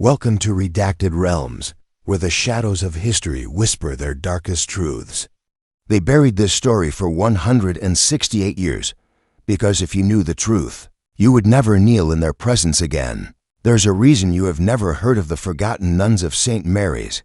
Welcome to Redacted Realms, where the shadows of history whisper their darkest truths. They buried this story for 168 years, because if you knew the truth, you would never kneel in their presence again. There's a reason you have never heard of the forgotten nuns of St. Mary's,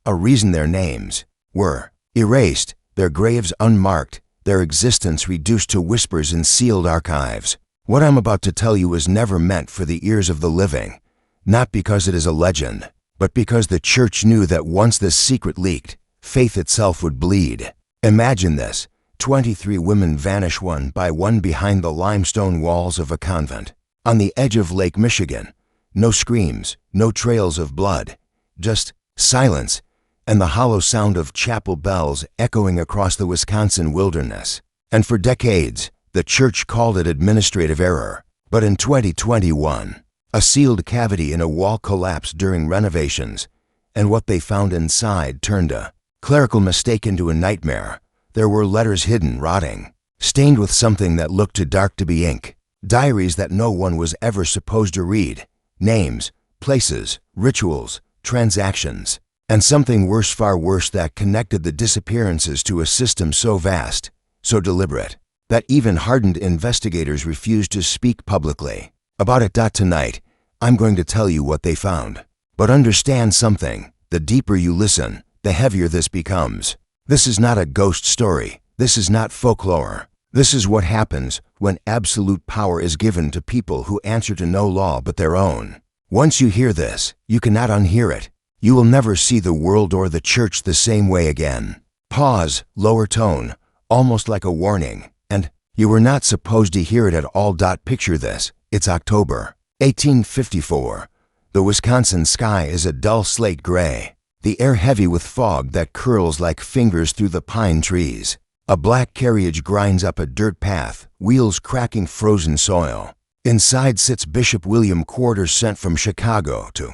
a reason their names were erased, their graves unmarked, their existence reduced to whispers in sealed archives. What I'm about to tell you was never meant for the ears of the living. Not because it is a legend, but because the church knew that once this secret leaked, faith itself would bleed. Imagine this: 23 women vanish one by one behind the limestone walls of a convent. On the edge of Lake Michigan, no screams, no trails of blood, just silence and the hollow sound of chapel bells echoing across the Wisconsin wilderness. And for decades, the church called it administrative error. But in 2021, a sealed cavity in a wall collapsed during renovations, and what they found inside turned a clerical mistake into a nightmare. There were letters hidden, rotting, stained with something that looked too dark to be ink, diaries that no one was ever supposed to read, names, places, rituals, transactions, and something worse, far worse, that connected the disappearances to a system so vast, so deliberate, that even hardened investigators refused to speak publicly about it. Tonight, I'm going to tell you what they found. But understand something: the deeper you listen, the heavier this becomes. This is not a ghost story. This is not folklore. This is what happens when absolute power is given to people who answer to no law but their own. Once you hear this, you cannot unhear it. You will never see the world or the church the same way again. Pause, lower tone, almost like a warning, and you were not supposed to hear it at all. Picture this: it's October 1854. The Wisconsin sky is a dull slate gray, the air heavy with fog that curls like fingers through the pine trees. A black carriage grinds up a dirt path, wheels cracking frozen soil. Inside sits Bishop William Quarters, sent from Chicago to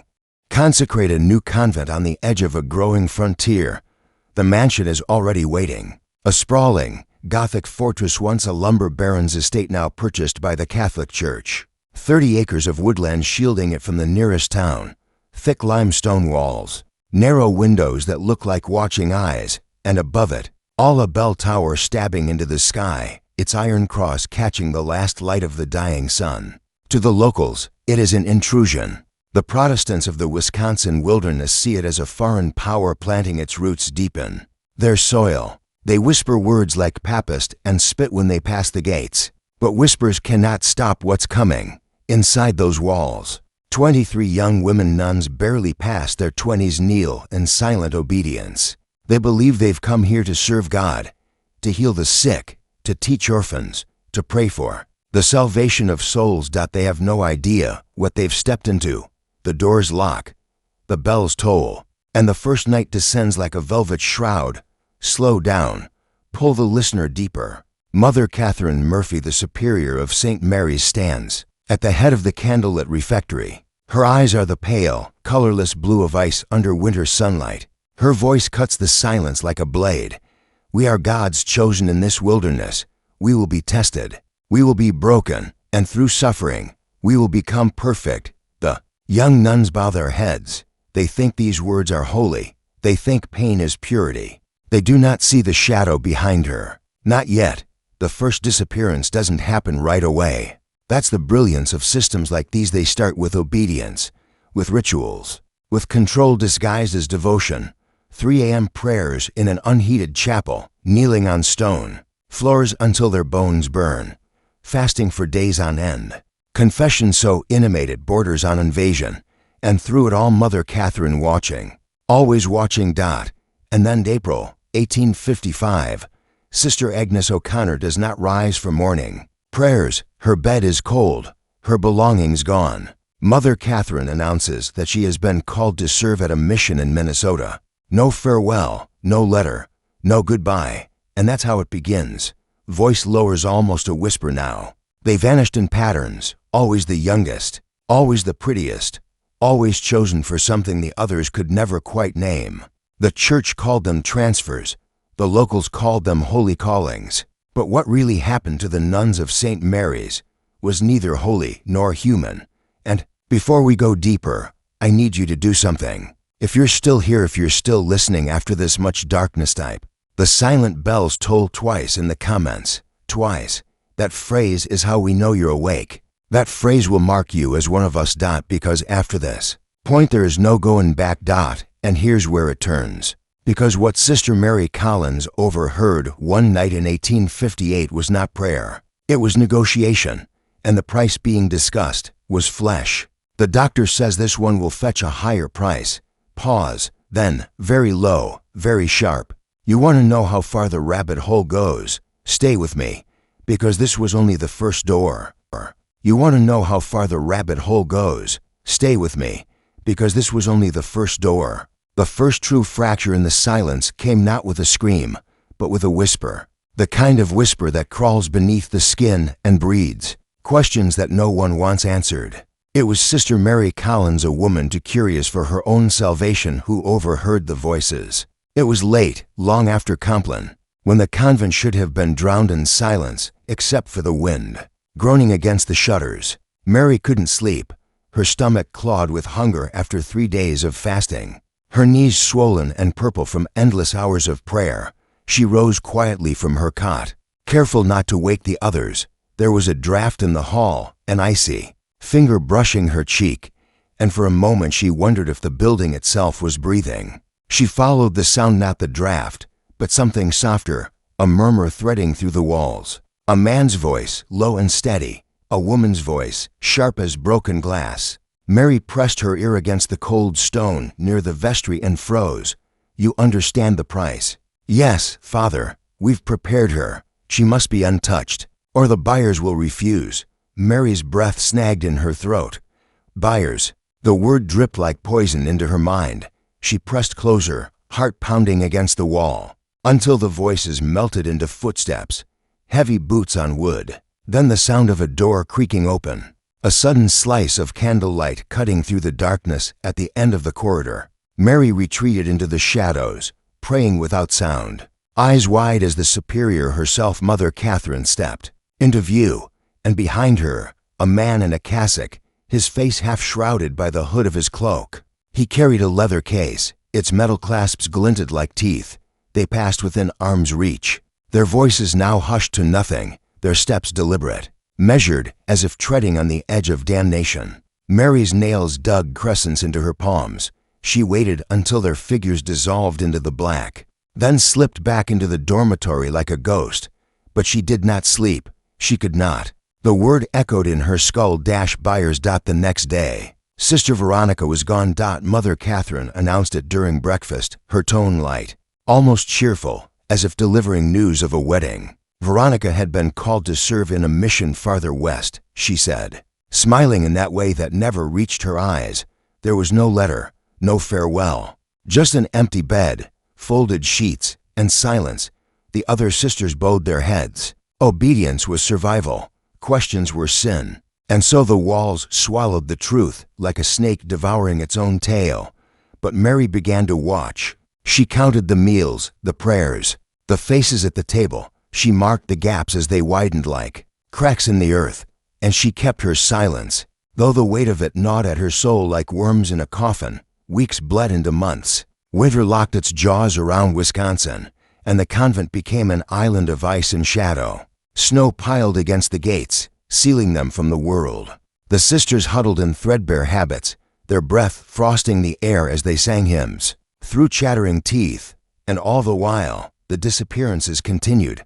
consecrate a new convent on the edge of a growing frontier. The mansion is already waiting, a sprawling, Gothic fortress, once a lumber baron's estate, now purchased by the Catholic Church. 30 acres of woodland shielding it from the nearest town, thick limestone walls, narrow windows that look like watching eyes, and above it, all a bell tower stabbing into the sky, its iron cross catching the last light of the dying sun. To the locals, it is an intrusion. The Protestants of the Wisconsin wilderness see it as a foreign power planting its roots deep in their soil. They whisper words like papist and spit when they pass the gates. But whispers cannot stop what's coming. Inside those walls, 23 young women nuns, barely past their 20s, kneel in silent obedience. They believe they've come here to serve God, to heal the sick, to teach orphans, to pray for the salvation of souls. They have no idea what they've stepped into. The doors lock, the bells toll, and the first night descends like a velvet shroud. Slow down, pull the listener deeper. Mother Catherine Murphy, the superior of St. Mary's, stands at the head of the candlelit refectory. Her eyes are the pale, colorless blue of ice under winter sunlight. Her voice cuts the silence like a blade. We are God's chosen in this wilderness. We will be tested. We will be broken, and through suffering, we will become perfect. The young nuns bow their heads. They think these words are holy. They think pain is purity. They do not see the shadow behind her. Not yet. The first disappearance doesn't happen right away. That's the brilliance of systems like these. They start with obedience, with rituals, with control disguised as devotion. 3 a.m. prayers in an unheated chapel, kneeling on stone floors until their bones burn, fasting for days on end. Confession so intimate it borders on invasion, and through it all Mother Catherine watching, always watching. And then April 1855, Sister Agnes O'Connor does not rise for morning prayers. Her bed is cold, her belongings gone. Mother Catherine announces that she has been called to serve at a mission in Minnesota. No farewell, no letter, no goodbye, and that's how it begins. Voice lowers almost a whisper now. They vanished in patterns, always the youngest, always the prettiest, always chosen for something the others could never quite name. The church called them transfers. The locals called them holy callings. But what really happened to the nuns of St. Mary's was neither holy nor human. And before we go deeper, I need you to do something. If you're still here, if you're still listening after this much darkness type. The silent bells toll twice in the comments. Twice. That phrase is how we know you're awake. That phrase will mark you as one of us. Because after this point there is no going back. And here's where it turns. Because what Sister Mary Collins overheard one night in 1858 was not prayer. It was negotiation. And the price being discussed was flesh. The doctor says this one will fetch a higher price. Pause. Then, very low, very sharp. You want to know how far the rabbit hole goes? Stay with me. Because this was only the first door. You want to know how far the rabbit hole goes? Stay with me. Because this was only the first door. The first true fracture in the silence came not with a scream, but with a whisper. The kind of whisper that crawls beneath the skin and breeds questions that no one wants answered. It was Sister Mary Collins, a woman too curious for her own salvation, who overheard the voices. It was late, long after Compline, when the convent should have been drowned in silence, except for the wind groaning against the shutters. Mary couldn't sleep, her stomach clawed with hunger after 3 days of fasting, her knees swollen and purple from endless hours of prayer. She rose quietly from her cot, careful not to wake the others. There was a draught in the hall, an icy finger brushing her cheek, and for a moment she wondered if the building itself was breathing. She followed the sound, not the draught, but something softer, a murmur threading through the walls. A man's voice, low and steady, a woman's voice, sharp as broken glass. Mary pressed her ear against the cold stone near the vestry and froze. You understand the price? Yes, Father, we've prepared her. She must be untouched, or the buyers will refuse. Mary's breath snagged in her throat. Buyers. The word dripped like poison into her mind. She pressed closer, heart pounding against the wall, until the voices melted into footsteps, heavy boots on wood. Then the sound of a door creaking open, a sudden slice of candlelight cutting through the darkness at the end of the corridor. Mary retreated into the shadows, praying without sound, eyes wide as the superior herself, Mother Catherine, stepped into view, and behind her, a man in a cassock, his face half shrouded by the hood of his cloak. He carried a leather case, its metal clasps glinted like teeth. They passed within arm's reach, their voices now hushed to nothing, their steps deliberate, measured as if treading on the edge of damnation. Mary's nails dug crescents into her palms. She waited until their figures dissolved into the black, then slipped back into the dormitory like a ghost. But she did not sleep. She could not. The word echoed in her skull. Buyers. The next day, Sister Veronica was gone. Mother Catherine announced it during breakfast, her tone light, almost cheerful, as if delivering news of a wedding. Veronica had been called to serve in a mission farther west, she said, smiling in that way that never reached her eyes. There was no letter, no farewell, just an empty bed, folded sheets, and silence. The other sisters bowed their heads. Obedience was survival. Questions were sin. And so the walls swallowed the truth like a snake devouring its own tail. But Mary began to watch. She counted the meals, the prayers, the faces at the table. She marked the gaps as they widened like cracks in the earth. And she kept her silence, though the weight of it gnawed at her soul like worms in a coffin. Weeks bled into months. Winter locked its jaws around Wisconsin, and the convent became an island of ice and shadow. Snow piled against the gates, sealing them from the world. The sisters huddled in threadbare habits, their breath frosting the air as they sang hymns, through chattering teeth. And all the while, the disappearances continued,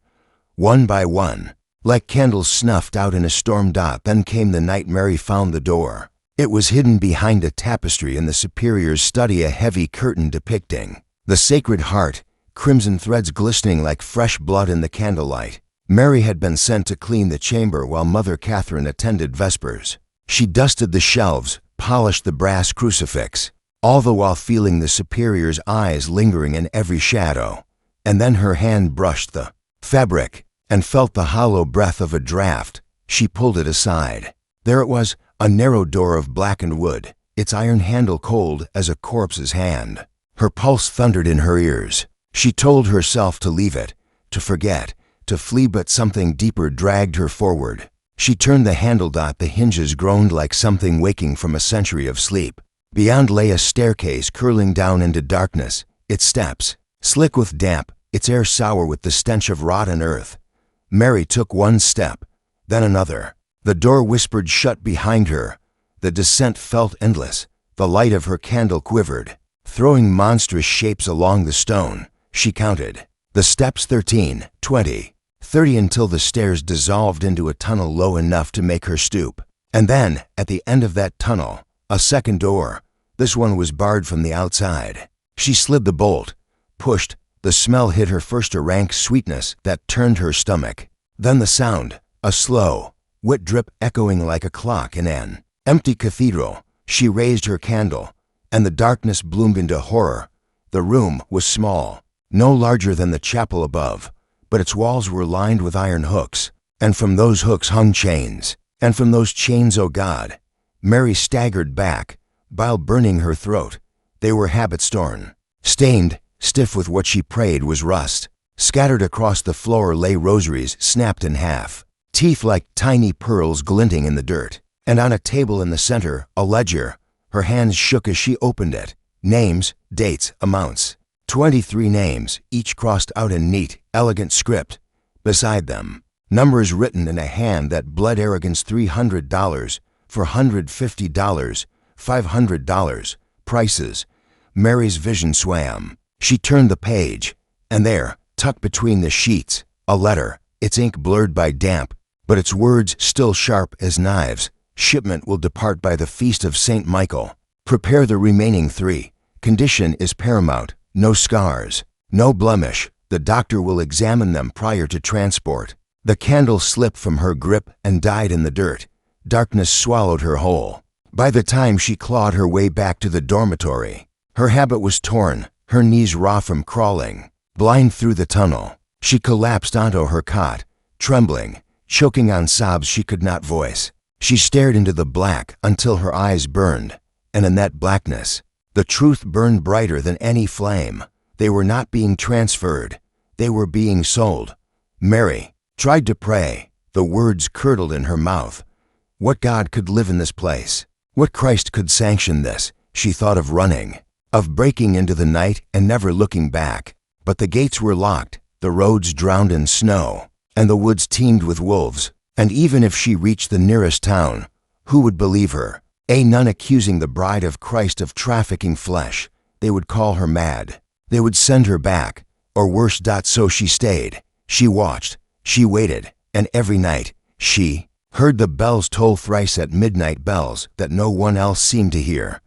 one by one, like candles snuffed out in a storm. Then came the night Mary found the door. It was hidden behind a tapestry in the superior's study, a heavy curtain depicting the Sacred Heart, crimson threads glistening like fresh blood in the candlelight. Mary had been sent to clean the chamber while Mother Catherine attended vespers. She dusted the shelves, polished the brass crucifix, all the while feeling the superior's eyes lingering in every shadow. And then her hand brushed the fabric and felt the hollow breath of a draught. She pulled it aside. There it was, a narrow door of blackened wood, its iron handle cold as a corpse's hand. Her pulse thundered in her ears. She told herself to leave it, to forget, to flee, but something deeper dragged her forward. She turned the handle. The hinges groaned like something waking from a century of sleep. Beyond lay a staircase curling down into darkness, its steps slick with damp, its air sour with the stench of rotten earth. Mary took one step, then another. The door whispered shut behind her. The descent felt endless. The light of her candle quivered, throwing monstrous shapes along the stone. She counted the steps 13, 20, 30 until the stairs dissolved into a tunnel low enough to make her stoop. And then, at the end of that tunnel, a second door. This one was barred from the outside. She slid the bolt, pushed. The smell hit her, first a rank sweetness that turned her stomach. Then the sound, a slow, wet drip echoing like a clock in an empty cathedral. She raised her candle, and the darkness bloomed into horror. The room was small, no larger than the chapel above, but its walls were lined with iron hooks, and from those hooks hung chains. And from those chains, oh God, Mary staggered back, bile burning her throat. They were habit-torn, stained, stiff with what she prayed was rust. Scattered across the floor lay rosaries snapped in half, teeth like tiny pearls glinting in the dirt. And on a table in the center, a ledger. Her hands shook as she opened it. Names, dates, amounts. 23 names, each crossed out in neat, elegant script. Beside them, numbers written in a hand that bled arrogance. $300, $450, $500, prices. Mary's vision swam. She turned the page, and there, tucked between the sheets, a letter, its ink blurred by damp, but its words still sharp as knives. Shipment will depart by the feast of St. Michael. Prepare the remaining 3. Condition is paramount. No scars, no blemish. The doctor will examine them prior to transport. The candle slipped from her grip and died in the dirt. Darkness swallowed her whole. By the time she clawed her way back to the dormitory, her habit was torn, her knees raw from crawling. Blind through the tunnel, she collapsed onto her cot, trembling, choking on sobs she could not voice. She stared into the black until her eyes burned, and in that blackness, the truth burned brighter than any flame. They were not being transferred. They were being sold. Mary tried to pray. The words curdled in her mouth. What God could live in this place? What Christ could sanction this? She thought of running, of breaking into the night and never looking back. But the gates were locked, the roads drowned in snow, and the woods teemed with wolves. And even if she reached the nearest town, who would believe her? A nun accusing the bride of Christ of trafficking flesh. They would call her mad. They would send her back, or worse. So she stayed. She watched. She waited. And every night, she heard the bells toll thrice at midnight, bells that no one else seemed to hear.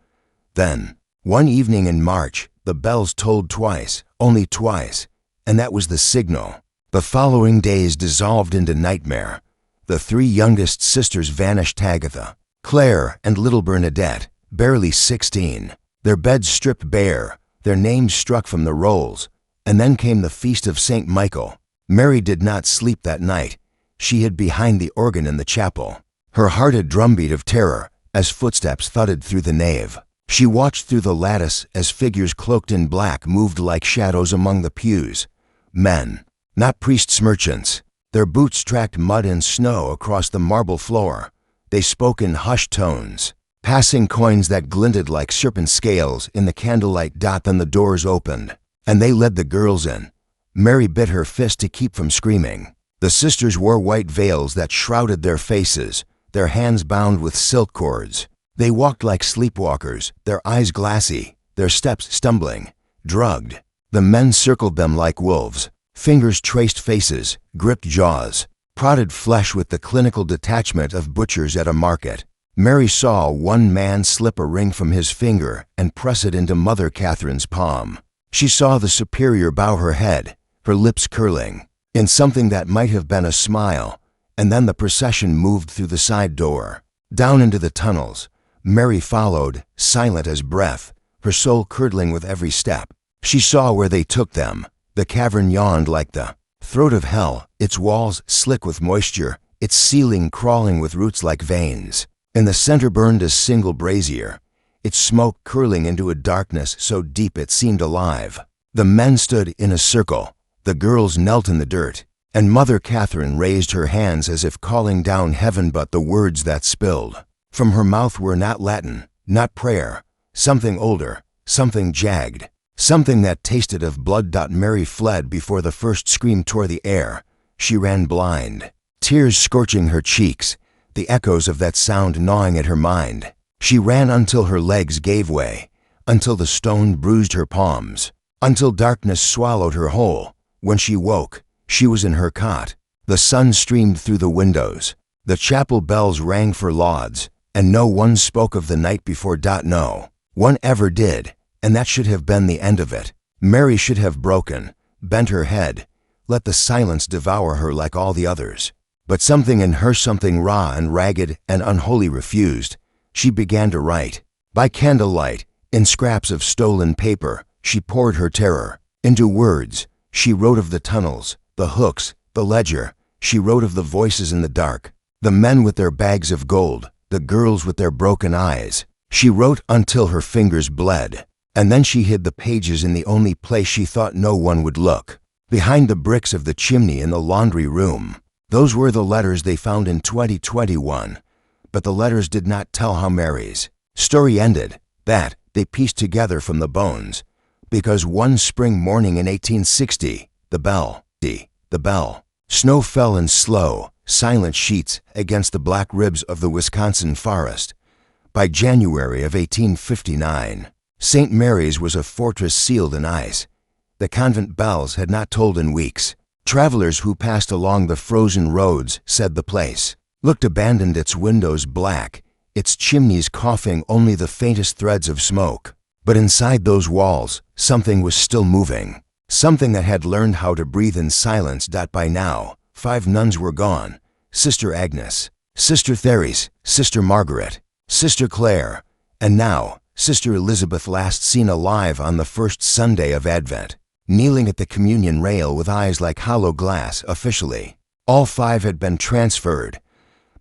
Then, one evening in March, the bells tolled twice, only twice, and that was the signal. The following days dissolved into nightmare. The 3 youngest sisters vanished: Agatha, Claire, and little Bernadette, barely 16. Their beds stripped bare, their names struck from the rolls. And then came the feast of St. Michael. Mary did not sleep that night. She hid behind the organ in the chapel, her heart a drumbeat of terror as footsteps thudded through the nave. She watched through the lattice as figures cloaked in black moved like shadows among the pews. Men, not priests, merchants. Their boots tracked mud and snow across the marble floor. They spoke in hushed tones, passing coins that glinted like serpent scales in the candlelight. Then the doors opened, and they led the girls in. Mary bit her fist to keep from screaming. The sisters wore white veils that shrouded their faces, their hands bound with silk cords. They walked like sleepwalkers, their eyes glassy, their steps stumbling, drugged. The men circled them like wolves. Fingers traced faces, gripped jaws, prodded flesh with the clinical detachment of butchers at a market. Mary saw one man slip a ring from his finger and press it into Mother Catherine's palm. She saw the superior bow her head, her lips curling, in something that might have been a smile, and then the procession moved through the side door, down into the tunnels. Mary followed, silent as breath, her soul curdling with every step. She saw where they took them. The cavern yawned like the throat of hell, its walls slick with moisture, its ceiling crawling with roots like veins. In the center burned a single brazier, its smoke curling into a darkness so deep it seemed alive. The men stood in a circle, the girls knelt in the dirt, and Mother Catherine raised her hands as if calling down heaven, but the words that spilled from her mouth were not Latin, not prayer, something older, something jagged, something that tasted of blood. Mary fled before the first scream tore the air. She ran blind, tears scorching her cheeks, the echoes of that sound gnawing at her mind. She ran until her legs gave way, until the stone bruised her palms, until darkness swallowed her whole. When she woke, she was in her cot. The sun streamed through the windows. The chapel bells rang for lauds, and no one spoke of the night before. No one ever did, and that should have been the end of it. Mary should have broken, bent her head, let the silence devour her like all the others. But something in her, something raw and ragged and unholy, refused. She began to write. By candlelight, in scraps of stolen paper, she poured her terror into words. She wrote of the tunnels, the hooks, the ledger. She wrote of the voices in the dark, the men with their bags of gold, the girls with their broken eyes. She wrote until her fingers bled, and then she hid the pages in the only place she thought no one would look, behind the bricks of the chimney in the laundry room. Those were the letters they found in 2021, but the letters did not tell how Mary's story ended. That they pieced together from the bones, because one spring morning in 1860, the bell. Snow fell in slow, silent sheets against the black ribs of the Wisconsin forest. By January of 1859, St. Mary's was a fortress sealed in ice. The convent bells had not tolled in weeks. Travelers who passed along the frozen roads said the place looked abandoned, its windows black, its chimneys coughing only the faintest threads of smoke. But inside those walls, something was still moving, something that had learned how to breathe in silence. By now, 5 nuns were gone: Sister Agnes, Sister Therese, Sister Margaret, Sister Clare, and now Sister Elizabeth, last seen alive on the first Sunday of Advent, kneeling at the communion rail with eyes like hollow glass. Officially, all 5 had been transferred,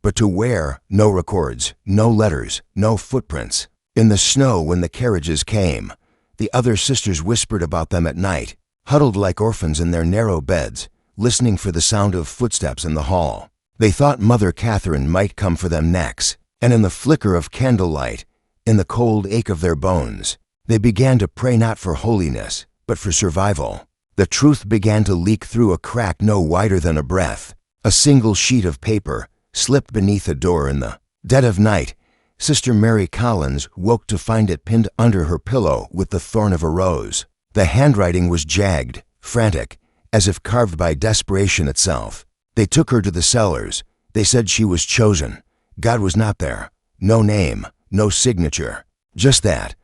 but to where? No records, no letters, no footprints. In the snow when the carriages came, the other sisters whispered about them at night, huddled like orphans in their narrow beds, listening for the sound of footsteps in the hall. They thought Mother Catherine might come for them next, and in the flicker of candlelight, in the cold ache of their bones, they began to pray not for holiness, but for survival. The truth began to leak through a crack no wider than a breath. A single sheet of paper slipped beneath a door in the dead of night. Sister Mary Collins woke to find it pinned under her pillow with the thorn of a rose. The handwriting was jagged, frantic, as if carved by desperation itself. They took her to the cellars. They said she was chosen. God was not there. No name, no signature, just that.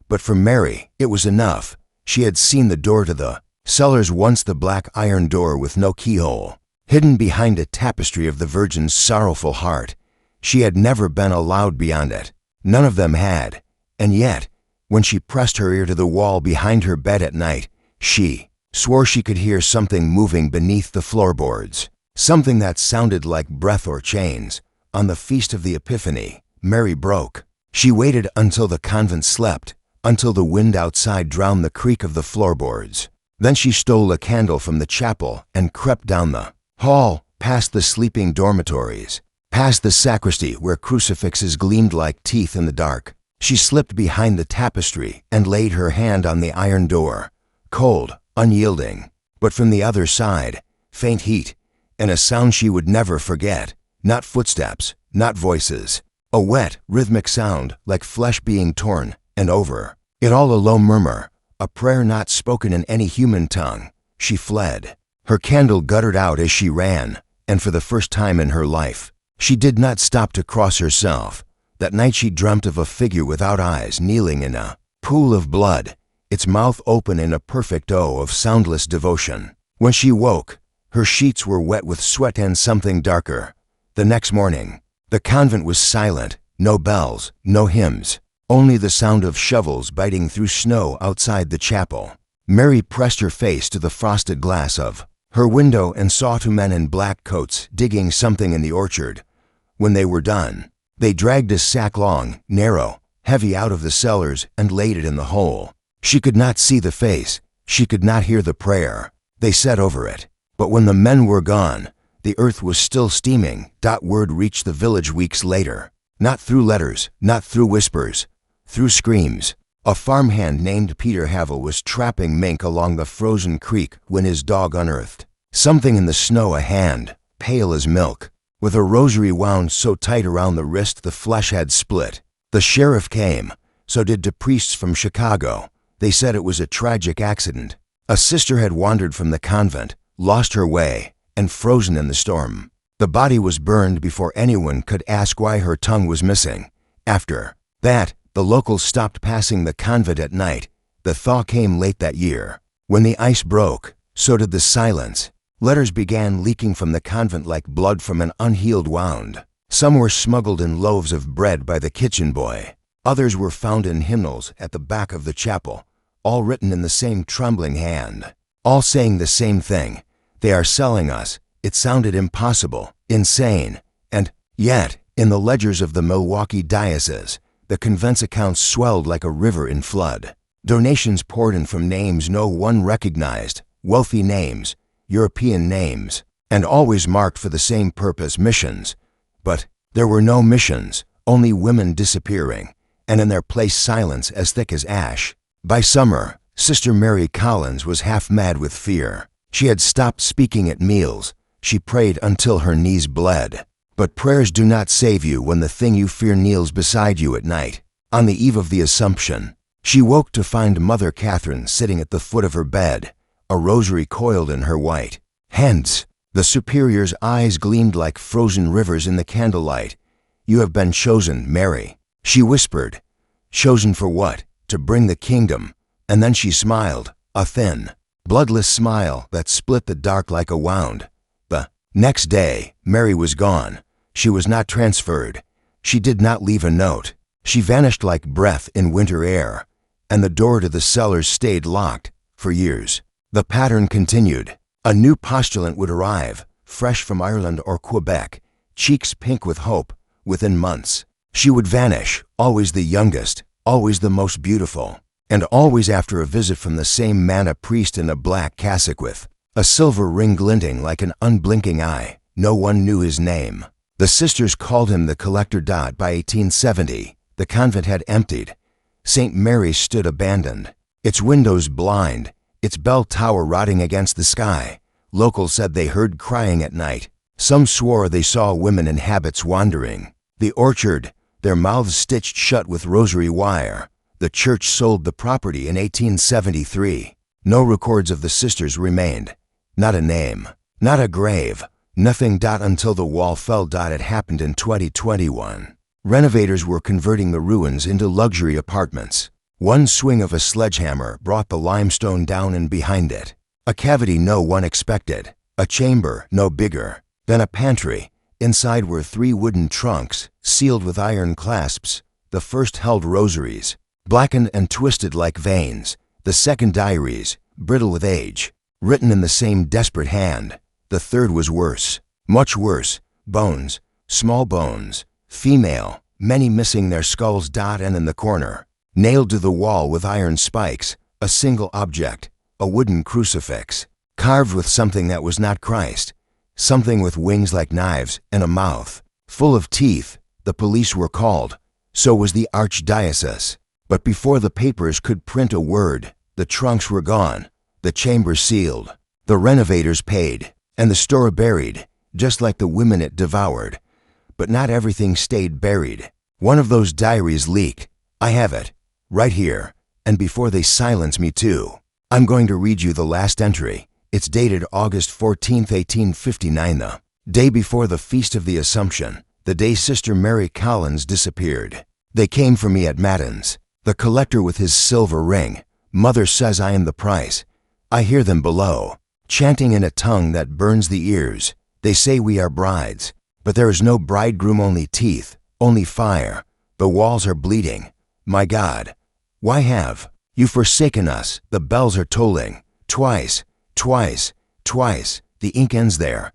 But for Mary, it was enough. She had seen the door to the cellars once, the black iron door with no keyhole, hidden behind a tapestry of the Virgin's sorrowful heart. She had never been allowed beyond it. None of them had. And yet, when she pressed her ear to the wall behind her bed at night, she swore she could hear something moving beneath the floorboards, something that sounded like breath or chains. On the feast of the Epiphany, Mary broke. She waited until the convent slept, until the wind outside drowned the creak of the floorboards. Then she stole a candle from the chapel and crept down the hall, past the sleeping dormitories, past the sacristy where crucifixes gleamed like teeth in the dark. She slipped behind the tapestry and laid her hand on the iron door, cold, unyielding. But from the other side, faint heat, and a sound she would never forget. Not footsteps, not voices. A wet, rhythmic sound like flesh being torn, and over it all a low murmur, a prayer not spoken in any human tongue. She fled. Her candle guttered out as she ran, and for the first time in her life, she did not stop to cross herself. That night she dreamt of a figure without eyes kneeling in a pool of blood, its mouth open in a perfect O of soundless devotion. When she woke, her sheets were wet with sweat and something darker. The next morning, the convent was silent, no bells, no hymns, only the sound of shovels biting through snow outside the chapel. Mary pressed her face to the frosted glass of her window and saw 2 men in black coats digging something in the orchard. When they were done, they dragged a sack long, narrow, heavy out of the cellars and laid it in the hole. She could not see the face. She could not hear the prayer they said over it. But when the men were gone, the earth was still steaming. Word reached the village weeks later. Not through letters, not through whispers, through screams. A farmhand named Peter Havel was trapping mink along the frozen creek when his dog unearthed something in the snow, a hand, pale as milk, with a rosary wound so tight around the wrist the flesh had split. The sheriff came, so did two priests from Chicago. They said it was a tragic accident. A sister had wandered from the convent, lost her way, and frozen in the storm. The body was burned before anyone could ask why her tongue was missing. After that, the locals stopped passing the convent at night. The thaw came late that year. When the ice broke, so did the silence. Letters began leaking from the convent like blood from an unhealed wound. Some were smuggled in loaves of bread by the kitchen boy. Others were found in hymnals at the back of the chapel, all written in the same trembling hand, all saying the same thing. They are selling us. It sounded impossible, insane, and yet, in the ledgers of the Milwaukee diocese, the convent's accounts swelled like a river in flood. Donations poured in from names no one recognized, wealthy names, European names, and always marked for the same purpose, missions. But there were no missions, only women disappearing, and in their place silence as thick as ash. By summer, Sister Mary Collins was half mad with fear. She had stopped speaking at meals. She prayed until her knees bled. But prayers do not save you when the thing you fear kneels beside you at night. On the eve of the Assumption, she woke to find Mother Catherine sitting at the foot of her bed, a rosary coiled in her white hands. The superior's eyes gleamed like frozen rivers in the candlelight. "You have been chosen, Mary," she whispered. "Chosen for what? To bring the kingdom." And then she smiled, a thin, bloodless smile that split the dark like a wound. The next day, Mary was gone. She was not transferred. She did not leave a note. She vanished like breath in winter air, and the door to the cellars stayed locked for years. The pattern continued. A new postulant would arrive, fresh from Ireland or Quebec, cheeks pink with hope. Within months, she would vanish, always the youngest, always the most beautiful, and always after a visit from the same man, a priest in a black cassock with a silver ring glinting like an unblinking eye. No one knew his name. The sisters called him the collector. By 1870, the convent had emptied. St. Mary's stood abandoned, its windows blind, its bell tower rotting against the sky. Locals said they heard crying at night. Some swore they saw women in habits wandering the orchard, their mouths stitched shut with rosary wire. The church sold the property in 1873. No records of the sisters remained. Not a name, not a grave, nothing. Until the wall fell. It happened in 2021. Renovators were converting the ruins into luxury apartments. One swing of a sledgehammer brought the limestone down, and behind it, a cavity no one expected, a chamber no bigger than a pantry. Inside were 3 wooden trunks, sealed with iron clasps. The first held rosaries, blackened and twisted like veins. The second diaries, brittle with age, written in the same desperate hand. The third was worse, much worse. Bones, small bones, female, many missing their skulls. And in the corner, nailed to the wall with iron spikes, a single object, a wooden crucifix, carved with something that was not Christ, something with wings like knives and a mouth full of teeth. The police were called. So was the archdiocese. But before the papers could print a word, the trunks were gone, the chamber sealed, the renovators paid, and the store buried, just like the women it devoured. But not everything stayed buried. One of those diaries leaked. I have it, right here, and before they silence me too, I'm going to read you the last entry. It's dated August 14th, 1859, the day before the Feast of the Assumption, the day Sister Mary Collins disappeared. They came for me at Matins, the collector with his silver ring. Mother says I am the price. I hear them below, chanting in a tongue that burns the ears. They say we are brides, but there is no bridegroom, only teeth, only fire. The walls are bleeding. My God, why have you forsaken us? The bells are tolling. Twice, twice, twice. The ink ends there,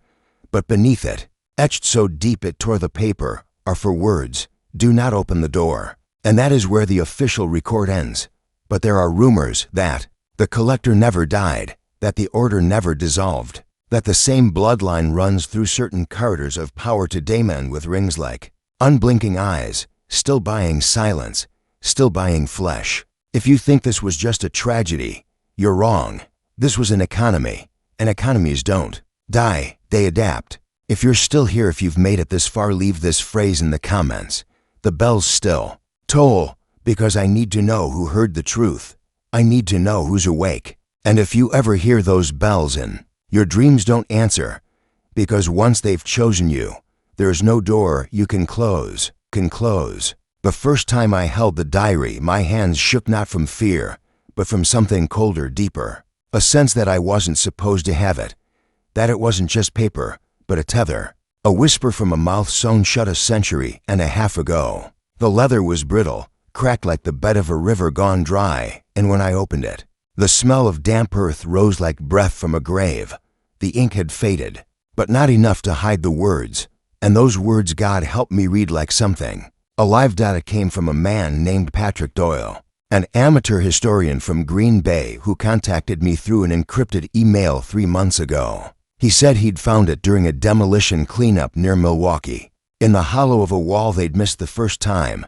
but beneath it, etched so deep it tore the paper, are 4 words: do not open the door. And that is where the official record ends. But there are rumors that the collector never died, that the order never dissolved, that the same bloodline runs through certain corridors of power to men with rings like unblinking eyes, still buying silence, still buying flesh. If you think this was just a tragedy, you're wrong. This was an economy, and economies don't die, they adapt. If you're still here, if you've made it this far, leave this phrase in the comments. The bells still toll, because I need to know who heard the truth. I need to know who's awake. And if you ever hear those bells in your dreams, don't answer, because once they've chosen you, there's no door you can close. The first time I held the diary, my hands shook not from fear, but from something colder, deeper. A sense that I wasn't supposed to have it, that it wasn't just paper, but a tether. A whisper from a mouth sewn shut a century and a half ago. The leather was brittle, cracked like the bed of a river gone dry, and when I opened it, the smell of damp earth rose like breath from a grave. The ink had faded, but not enough to hide the words, and those words, God help me read, like something alive. It came from a man named Patrick Doyle, an amateur historian from Green Bay who contacted me through an encrypted email 3 months ago. He said he'd found it during a demolition cleanup near Milwaukee. In the hollow of a wall they'd missed the first time.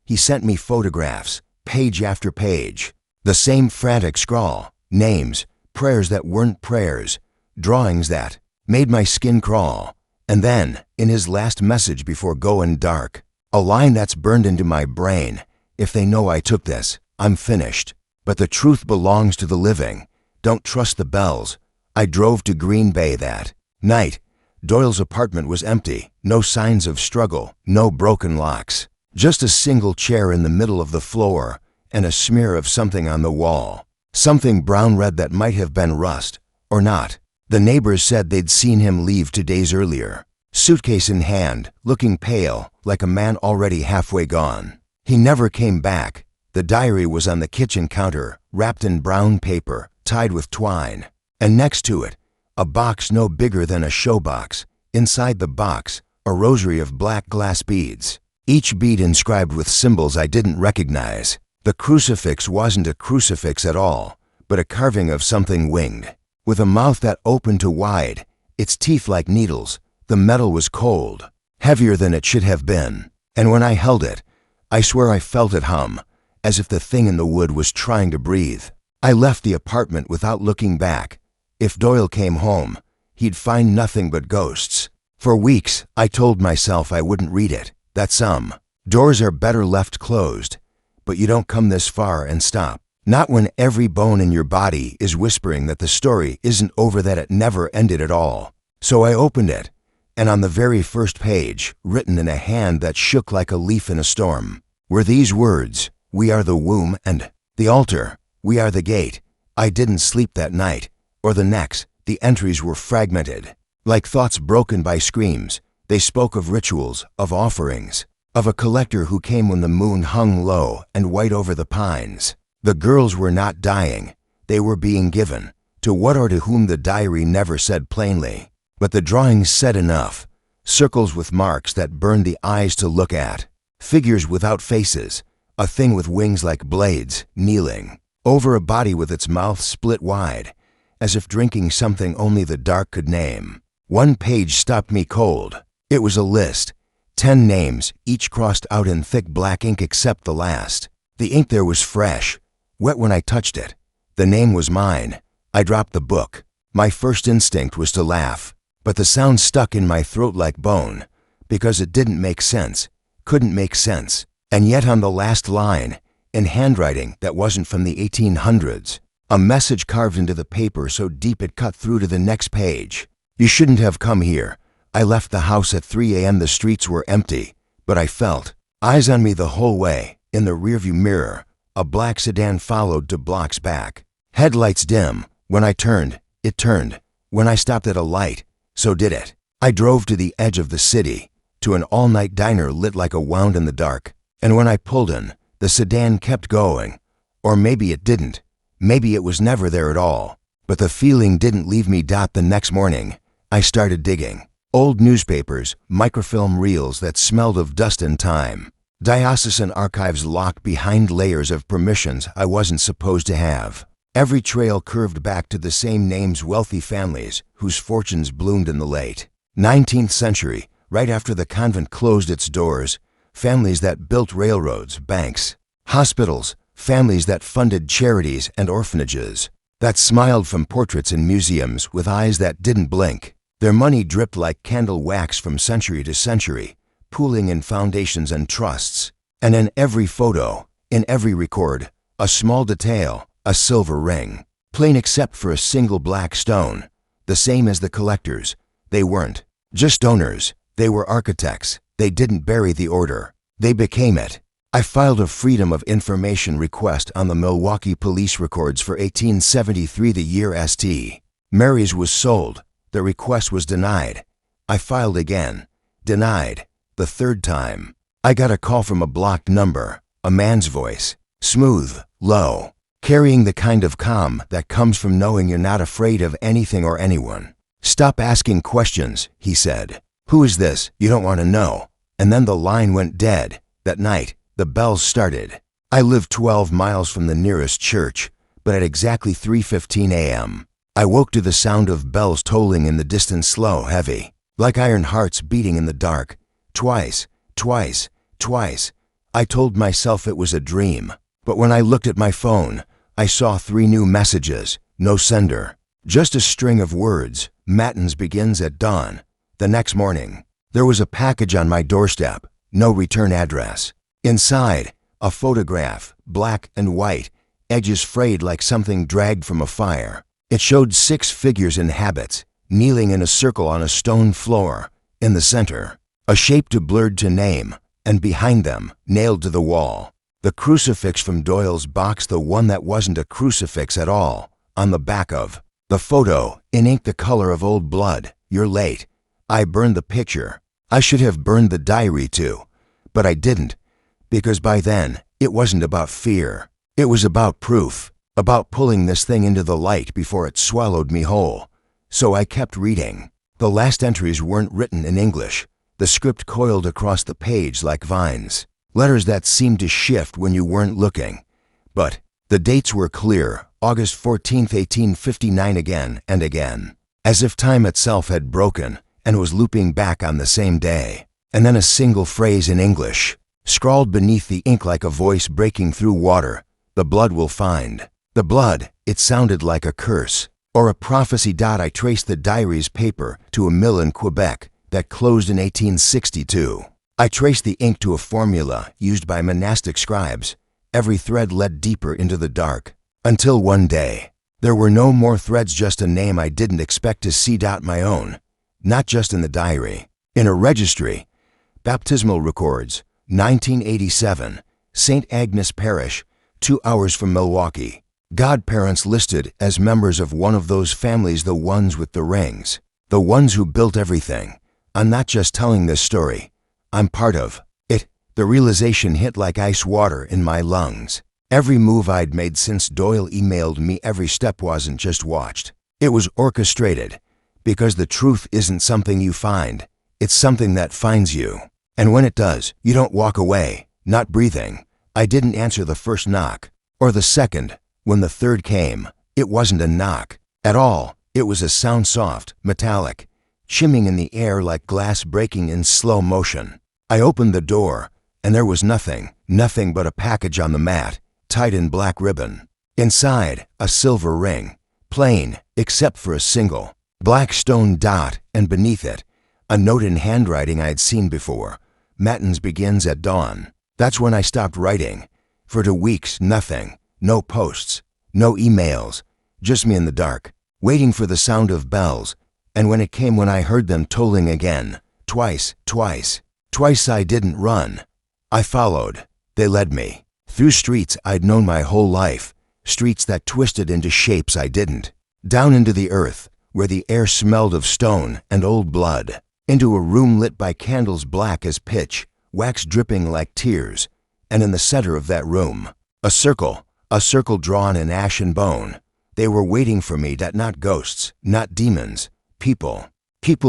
He sent me photographs, page after page. The same frantic scrawl, names, prayers that weren't prayers, drawings that made my skin crawl. And then, in his last message before going dark, a line that's burned into my brain. If they know I took this, I'm finished. But the truth belongs to the living. Don't trust the bells. I drove to Green Bay that night. Doyle's apartment was empty, no signs of struggle, no broken locks. Just a single chair in the middle of the floor and a smear of something on the wall. Something brown-red that might have been rust, or not. The neighbors said they'd seen him leave 2 days earlier, suitcase in hand, looking pale, like a man already halfway gone. He never came back. The diary was on the kitchen counter, wrapped in brown paper, tied with twine. And next to it, a box no bigger than a showbox. Inside the box, a rosary of black glass beads, each bead inscribed with symbols I didn't recognize. The crucifix wasn't a crucifix at all, but a carving of something winged, with a mouth that opened to wide, its teeth like needles. The metal was cold, heavier than it should have been, and when I held it, I swear I felt it hum, as if the thing in the wood was trying to breathe. I left the apartment without looking back. If Doyle came home, he'd find nothing but ghosts. For weeks, I told myself I wouldn't read it, that some doors are better left closed. But you don't come this far and stop. Not when every bone in your body is whispering that the story isn't over, that it never ended at all. So I opened it, and on the very first page, written in a hand that shook like a leaf in a storm, were these words: "We are the womb and the altar. We are the gate." I didn't sleep that night, or the next. The entries were fragmented, like thoughts broken by screams. They spoke of rituals, of offerings, of a collector who came when the moon hung low and white over the pines. The girls were not dying. They were being given, to what or to whom the diary never said plainly. But the drawings said enough. Circles with marks that burned the eyes to look at. Figures without faces. A thing with wings like blades, kneeling over a body with its mouth split wide, as if drinking something only the dark could name. One page stopped me cold. It was a list. 10 names, each crossed out in thick black ink except the last. The ink there was fresh, wet when I touched it. The name was mine. I dropped the book. My first instinct was to laugh, but the sound stuck in my throat like bone, because it didn't make sense, couldn't make sense. And yet on the last line, in handwriting that wasn't from the 1800s, a message carved into the paper so deep it cut through to the next page. "You shouldn't have come here. I left the house at 3 a.m. The streets were empty, but I felt eyes on me the whole way. In the rearview mirror, a black sedan followed 2 blocks back. Headlights dim. When I turned, it turned. When I stopped at a light, so did it. I drove to the edge of the city, to an all-night diner lit like a wound in the dark. And when I pulled in, the sedan kept going. Or maybe it didn't. Maybe it was never there at all. But the feeling didn't leave me. The next morning, I started digging. Old newspapers, microfilm reels that smelled of dust and time. Diocesan archives locked behind layers of permissions I wasn't supposed to have. Every trail curved back to the same names, wealthy families whose fortunes bloomed in the late 19th century, right after the convent closed its doors. Families that built railroads, banks, hospitals, families that funded charities and orphanages, that smiled from portraits in museums with eyes that didn't blink. Their money dripped like candle wax from century to century, pooling in foundations and trusts. And in every photo, in every record, a small detail, a silver ring, plain except for a single black stone, the same as the collectors. They weren't just donors, they were architects. They didn't bury the order, they became it. I filed a Freedom of Information request on the Milwaukee police records for 1873, the year St.Mary's was sold. The request was denied. I filed again. Denied. The third time. I got a call from a blocked number, a man's voice, smooth, low, carrying the kind of calm that comes from knowing you're not afraid of anything or anyone. "Stop asking questions," he said. "Who is this? You don't want to know." And then the line went dead. That night, the bells started. I lived 12 miles from the nearest church, but at exactly 3:15 a.m., I woke to the sound of bells tolling in the distance, slow, heavy, like iron hearts beating in the dark. Twice, twice, twice. I told myself it was a dream, but when I looked at my phone, I saw 3 new messages, no sender, just a string of words. "Matins begins at dawn." The next morning, there was a package on my doorstep, no return address. Inside, a photograph, black and white, edges frayed like something dragged from a fire. It showed 6 figures in habits, kneeling in a circle on a stone floor. In the center, a shape too blurred to name, and behind them, nailed to the wall, the crucifix from Doyle's box, the one that wasn't a crucifix at all. On the back of the photo, in ink the color of old blood, "You're late." I burned the picture. I should have burned the diary too, but I didn't, because by then, it wasn't about fear. It was about proof, about pulling this thing into the light before it swallowed me whole. So I kept reading. The last entries weren't written in English. The script coiled across the page like vines, letters that seemed to shift when you weren't looking. But the dates were clear, August 14th, 1859, again and again, as if time itself had broken and was looping back on the same day. And then a single phrase in English, scrawled beneath the ink like a voice breaking through water: "The blood will find." The blood, it sounded like a curse or a prophecy. I traced the diary's paper to a mill in Quebec that closed in 1862. I traced the ink to a formula used by monastic scribes. Every thread led deeper into the dark, until one day, there were no more threads, just a name I didn't expect to see. My own. Not just in the diary. In a registry. Baptismal records, 1987, St. Agnes Parish, 2 hours from Milwaukee. Godparents listed as members of one of those families, the ones with the rings, the ones who built everything. I'm not just telling this story. I'm part of it. The realization hit like ice water in my lungs. Every move I'd made since Doyle emailed me, every step wasn't just watched. It was orchestrated. Because the truth isn't something you find. It's something that finds you. And when it does, you don't walk away, not breathing. I didn't answer the first knock, or the second. When the third came, it wasn't a knock at all. It was a sound, soft, metallic, shimming in the air like glass breaking in slow motion. I opened the door, and there was nothing but a package on the mat, tied in black ribbon. Inside, a silver ring, plain, except for a single black stone dot, and beneath it, a note in handwriting I'd seen before: "Matins begins at dawn." That's when I stopped writing. For 2 weeks, nothing. No posts, no emails, just me in the dark, waiting for the sound of bells. And when it came, when I heard them tolling again, twice, I didn't run. I followed. They led me through streets I'd known my whole life, streets that twisted into shapes I didn't, down into the earth, where the air smelled of stone and old blood, into a room lit by candles black as pitch, wax dripping like tears. And in the center of that room, a circle drawn in ash and bone. They were waiting for me, not ghosts, not demons, people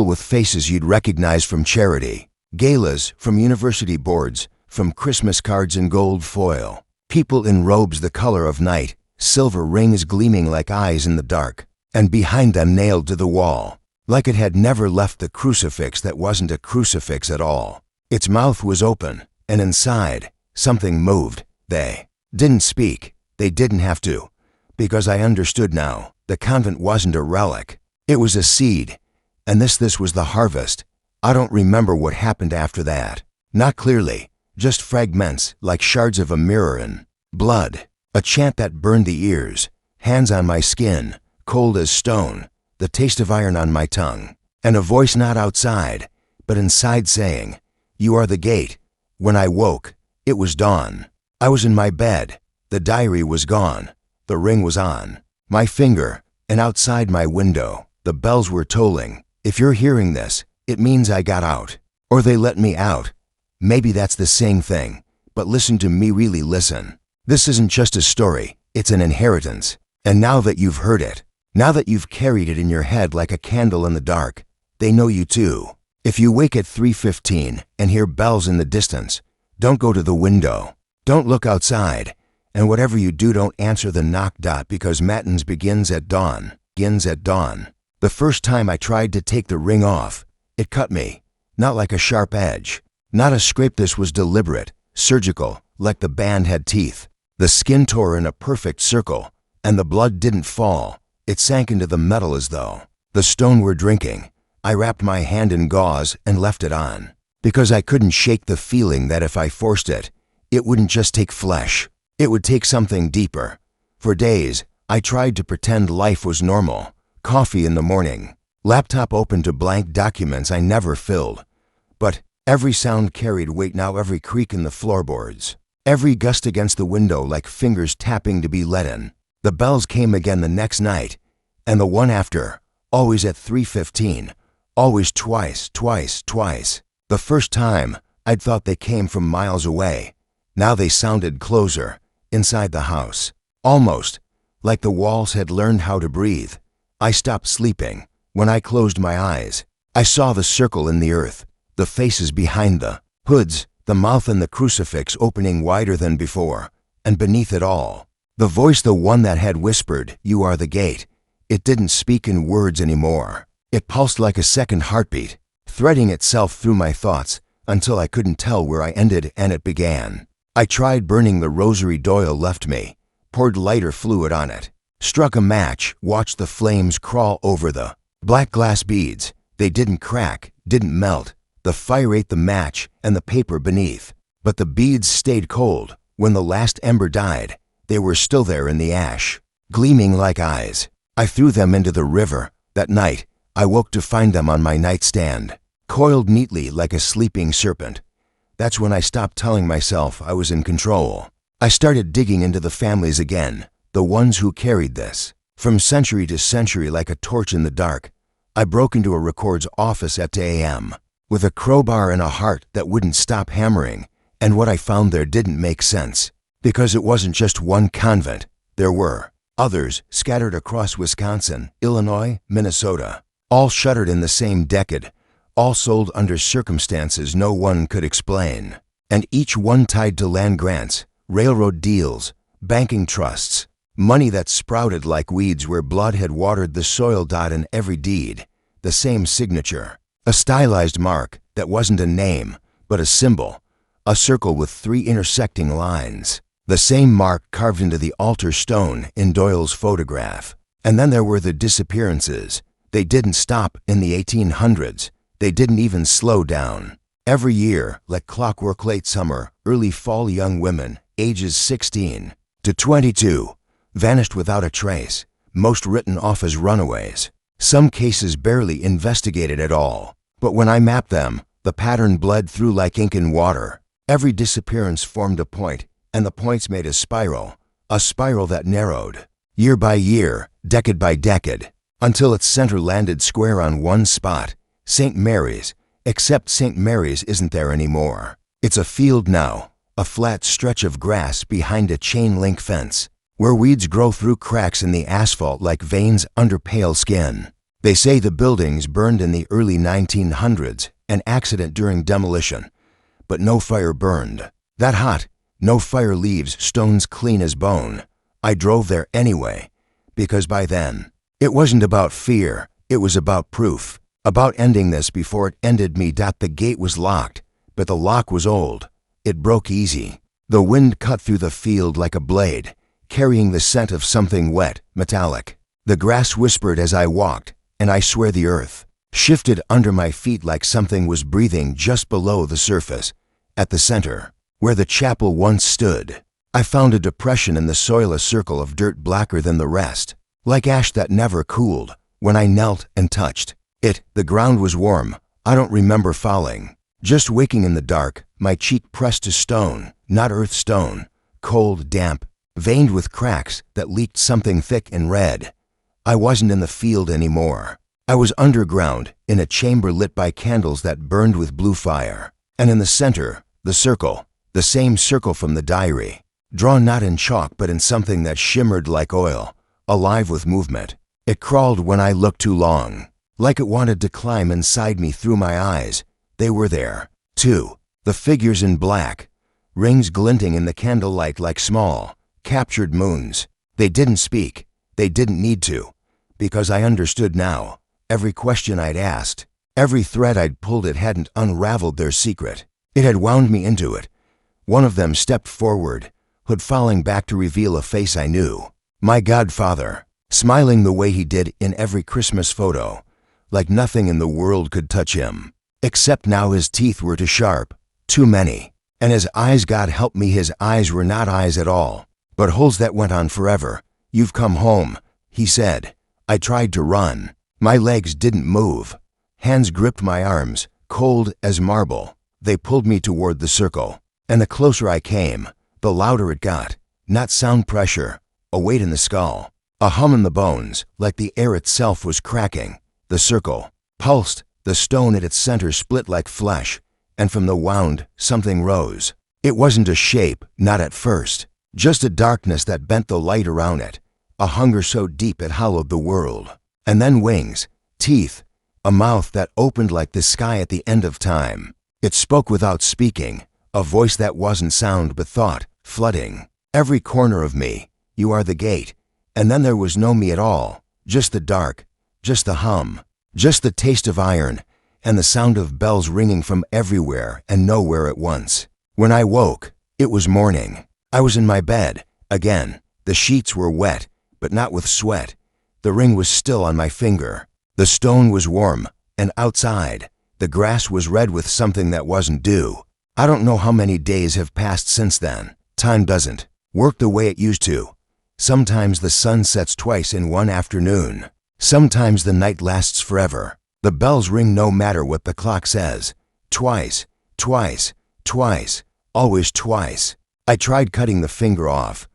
with faces you'd recognize from charity galas, from university boards, from Christmas cards in gold foil. People in robes the color of night, silver rings gleaming like eyes in the dark, and behind them, nailed to the wall, like it had never left, the crucifix that wasn't a crucifix at all. Its mouth was open, and inside, something moved. They Didn't speak. They didn't have to. Because I understood now. The convent wasn't a relic. It was a seed. And this was the harvest. I don't remember what happened after that. Not clearly. Just fragments, like shards of a mirror and blood. A chant that burned the ears. Hands on my skin, cold as stone. The taste of iron on my tongue. And a voice not outside, but inside saying, "You are the gate." When I woke, it was dawn. I was in my bed. The diary was gone. The ring was on my finger, and outside my window, the bells were tolling. If you're hearing this, it means I got out. Or they let me out. Maybe that's the same thing. But listen to me, really listen. This isn't just a story, it's an inheritance. And now that you've heard it, now that you've carried it in your head like a candle in the dark, they know you too. If you wake at 3:15 and hear bells in the distance, don't go to the window. Don't look outside. And whatever you do, don't answer the knock. Because matins begins at dawn. The first time I tried to take the ring off, it cut me. Not like a sharp edge. Not a scrape. This was deliberate, surgical, like the band had teeth. The skin tore in a perfect circle, and the blood didn't fall. It sank into the metal as though the stone were drinking. I wrapped my hand in gauze and left it on. Because I couldn't shake the feeling that if I forced it, it wouldn't just take flesh. It would take something deeper. For days, I tried to pretend life was normal. Coffee in the morning. Laptop open to blank documents I never filled. But every sound carried weight now, every creak in the floorboards. Every gust against the window like fingers tapping to be let in. The bells came again the next night, and the one after, always at 3:15. Always twice. The first time, I'd thought they came from miles away. Now they sounded closer, inside the house. Almost like the walls had learned how to breathe. I stopped sleeping. When I closed my eyes, I saw the circle in the earth, the faces behind the hoods, the mouth and the crucifix opening wider than before, and beneath it all, the voice, the one that had whispered, "You are the gate." It didn't speak in words anymore. It pulsed like a second heartbeat, threading itself through my thoughts until I couldn't tell where I ended and it began. I tried burning the rosary Doyle left me, poured lighter fluid on it, struck a match, watched the flames crawl over the black glass beads. They didn't crack, didn't melt. The fire ate the match and the paper beneath. But the beads stayed cold. When the last ember died, they were still there in the ash, gleaming like eyes. I threw them into the river. That night, I woke to find them on my nightstand, coiled neatly like a sleeping serpent. That's when I stopped telling myself I was in control. I started digging into the families again, the ones who carried this. From century to century like a torch in the dark, I broke into a record's office at 2 a.m. with a crowbar and a heart that wouldn't stop hammering, and what I found there didn't make sense. Because it wasn't just one convent. There were others scattered across Wisconsin, Illinois, Minnesota, all shuttered in the same decade, all sold under circumstances no one could explain, and each one tied to land grants, railroad deals, banking trusts, money that sprouted like weeds where blood had watered the soil. In every deed, the same signature, a stylized mark that wasn't a name, but a symbol, a circle with 3 intersecting lines. The same mark carved into the altar stone in Doyle's photograph. And then there were the disappearances. They didn't stop in the 1800s. They didn't even slow down. Every year, like clockwork, late summer, early fall, young women, ages 16 to 22, vanished without a trace, most written off as runaways. Some cases barely investigated at all. But when I mapped them, the pattern bled through like ink in water. Every disappearance formed a point, and the points made a spiral that narrowed, year by year, decade by decade, until its center landed square on one spot, St. Mary's, except St. Mary's isn't there anymore. It's a field now, a flat stretch of grass behind a chain-link fence, where weeds grow through cracks in the asphalt like veins under pale skin. They say the buildings burned in the early 1900s, an accident during demolition, but no fire burned. That hot, no fire leaves stones clean as bone. I drove there anyway, because by then, it wasn't about fear, it was about proof, about ending this before it ended me. The gate was locked, but the lock was old. It broke easy. The wind cut through the field like a blade, carrying the scent of something wet, metallic. The grass whispered as I walked, and I swear the earth shifted under my feet like something was breathing just below the surface. At the center, where the chapel once stood, I found a depression in the soil, a circle of dirt blacker than the rest, like ash that never cooled. When I knelt and touched it, the ground was warm. I don't remember falling, just waking in the dark, my cheek pressed to stone, not earth stone, cold, damp, veined with cracks that leaked something thick and red. I wasn't in the field anymore. I was underground, in a chamber lit by candles that burned with blue fire. And in the center, the circle, the same circle from the diary, drawn not in chalk but in something that shimmered like oil, alive with movement. It crawled when I looked too long, like it wanted to climb inside me through my eyes. They were there, too, the figures in black, rings glinting in the candlelight like small, captured moons. They didn't speak. They didn't need to, because I understood now. Every question I'd asked, every thread I'd pulled, it hadn't unraveled their secret. It had wound me into it. One of them stepped forward, hood falling back to reveal a face I knew. My godfather, smiling the way he did in every Christmas photo, like nothing in the world could touch him. Except now his teeth were too sharp, too many. And his eyes, God help me, his eyes were not eyes at all, but holes that went on forever. "You've come home," he said. I tried to run. My legs didn't move. Hands gripped my arms, cold as marble. They pulled me toward the circle. And the closer I came, the louder it got. Not sound pressure, a weight in the skull, a hum in the bones, like the air itself was cracking. The circle pulsed, the stone at its center split like flesh, and from the wound, something rose. It wasn't a shape, not at first, just a darkness that bent the light around it, a hunger so deep it hollowed the world. And then wings, teeth, a mouth that opened like the sky at the end of time. It spoke without speaking, a voice that wasn't sound but thought, flooding every corner of me. "You are the gate." And then there was no me at all, just the dark, just the hum, just the taste of iron, and the sound of bells ringing from everywhere and nowhere at once. When I woke, it was morning. I was in my bed, again. The sheets were wet, but not with sweat. The ring was still on my finger. The stone was warm, and outside, the grass was red with something that wasn't due. I don't know how many days have passed since then. Time doesn't work the way it used to. Sometimes the sun sets twice in one afternoon. Sometimes the night lasts forever. The bells ring no matter what the clock says. Twice, twice, twice, always twice. I tried cutting the finger off.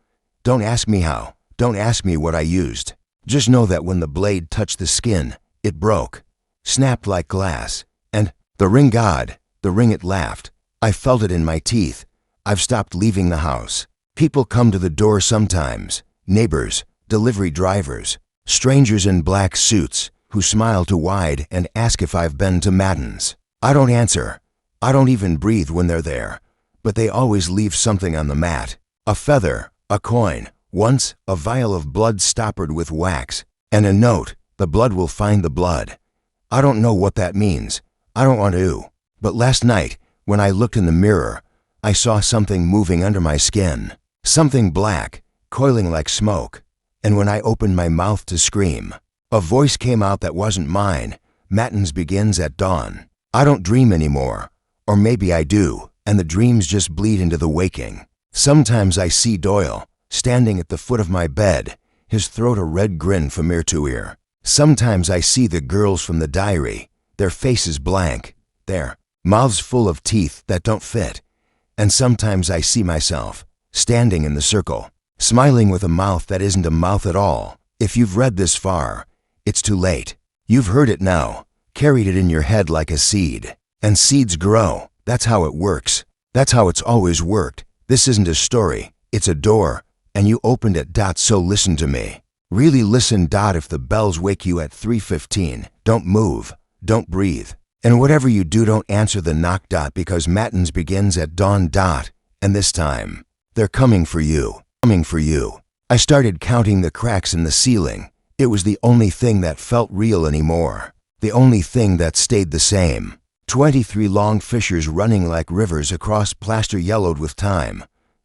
Don't ask me how. Don't ask me what I used. Just know that when the blade touched the skin, it broke, snapped like glass. And the ring, God, the ring, it laughed. I felt it in my teeth. I've stopped leaving the house. People come to the door sometimes. Neighbors, delivery drivers, strangers in black suits who smile too wide and ask if I've been to Matins. I don't answer. I don't even breathe when they're there. But they always leave something on the mat. A feather, a coin, once a vial of blood stoppered with wax, and a note, "The blood will find the blood." I don't know what that means. I don't want to. But last night, when I looked in the mirror, I saw something moving under my skin. Something black, coiling like smoke. And when I opened my mouth to scream, a voice came out that wasn't mine. "Matins begins at dawn." I don't dream anymore. Or maybe I do, and the dreams just bleed into the waking. Sometimes I see Doyle, standing at the foot of my bed, his throat a red grin from ear to ear. Sometimes I see the girls from the diary, their faces blank, their mouths full of teeth that don't fit. And sometimes I see myself, standing in the circle, smiling with a mouth that isn't a mouth at all. If you've read this far, it's too late. You've heard it now, carried it in your head like a seed. And seeds grow. That's how it works. That's how it's always worked. This isn't a story, it's a door. And you opened it. So listen to me. Really listen. If the bells wake you at 3:15, don't move, don't breathe. And whatever you do, don't answer the knock. Because Matins begins at dawn. And this time, they're coming for you. Coming for you. I started counting the cracks in the ceiling. It was the only thing that felt real anymore. The only thing that stayed the same. 23 long fissures running like rivers across plaster yellowed with time.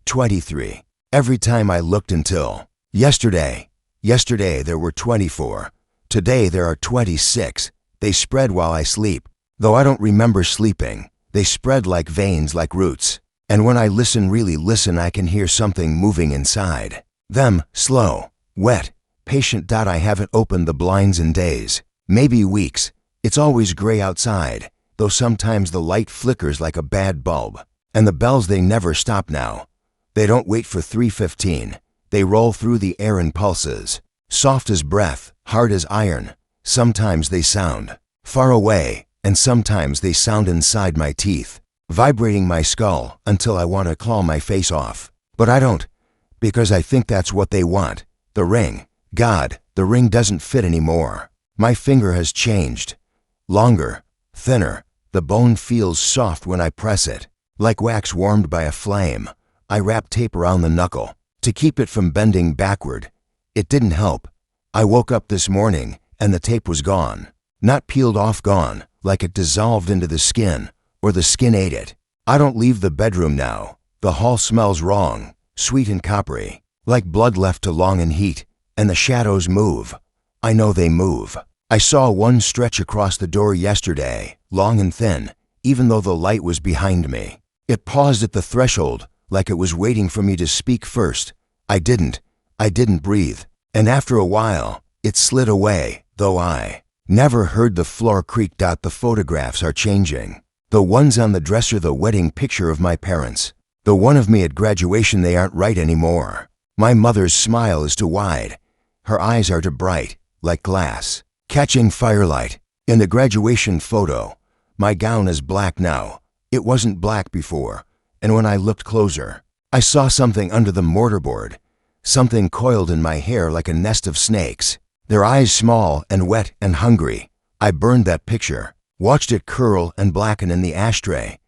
23. Every time I looked until yesterday there were 24. Today there are 26. They spread while I sleep. Though I don't remember sleeping, they spread like veins, like roots. And when I really listen, I can hear something moving inside. Them, slow, wet, patient. I haven't opened the blinds in days, maybe weeks. It's always gray outside, though sometimes the light flickers like a bad bulb. And the bells, they never stop now. They don't wait for 3:15. They roll through the air in pulses, soft as breath, hard as iron. Sometimes they sound far away, and sometimes they sound inside my teeth, vibrating my skull until I want to claw my face off. But I don't, because I think that's what they want. The ring. God, the ring doesn't fit anymore. My finger has changed. Longer, thinner. The bone feels soft when I press it, like wax warmed by a flame. I wrap tape around the knuckle to keep it from bending backward. It didn't help. I woke up this morning and the tape was gone. Not peeled off, gone, like it dissolved into the skin, or the skin ate it. I don't leave the bedroom now. The hall smells wrong, sweet and coppery, like blood left too long in heat, and the shadows move. I know they move. I saw one stretch across the door yesterday, long and thin, even though the light was behind me. It paused at the threshold, like it was waiting for me to speak first. I didn't breathe. And after a while, it slid away, though I never heard the floor creak. The photographs are changing. The ones on the dresser, the wedding picture of my parents. The one of me at graduation, they aren't right anymore. My mother's smile is too wide. Her eyes are too bright, like glass, catching firelight. In the graduation photo, my gown is black now. It wasn't black before, and when I looked closer, I saw something under the mortarboard, something coiled in my hair like a nest of snakes. Their eyes small and wet and hungry. I burned that picture, watched it curl and blacken in the ashtray.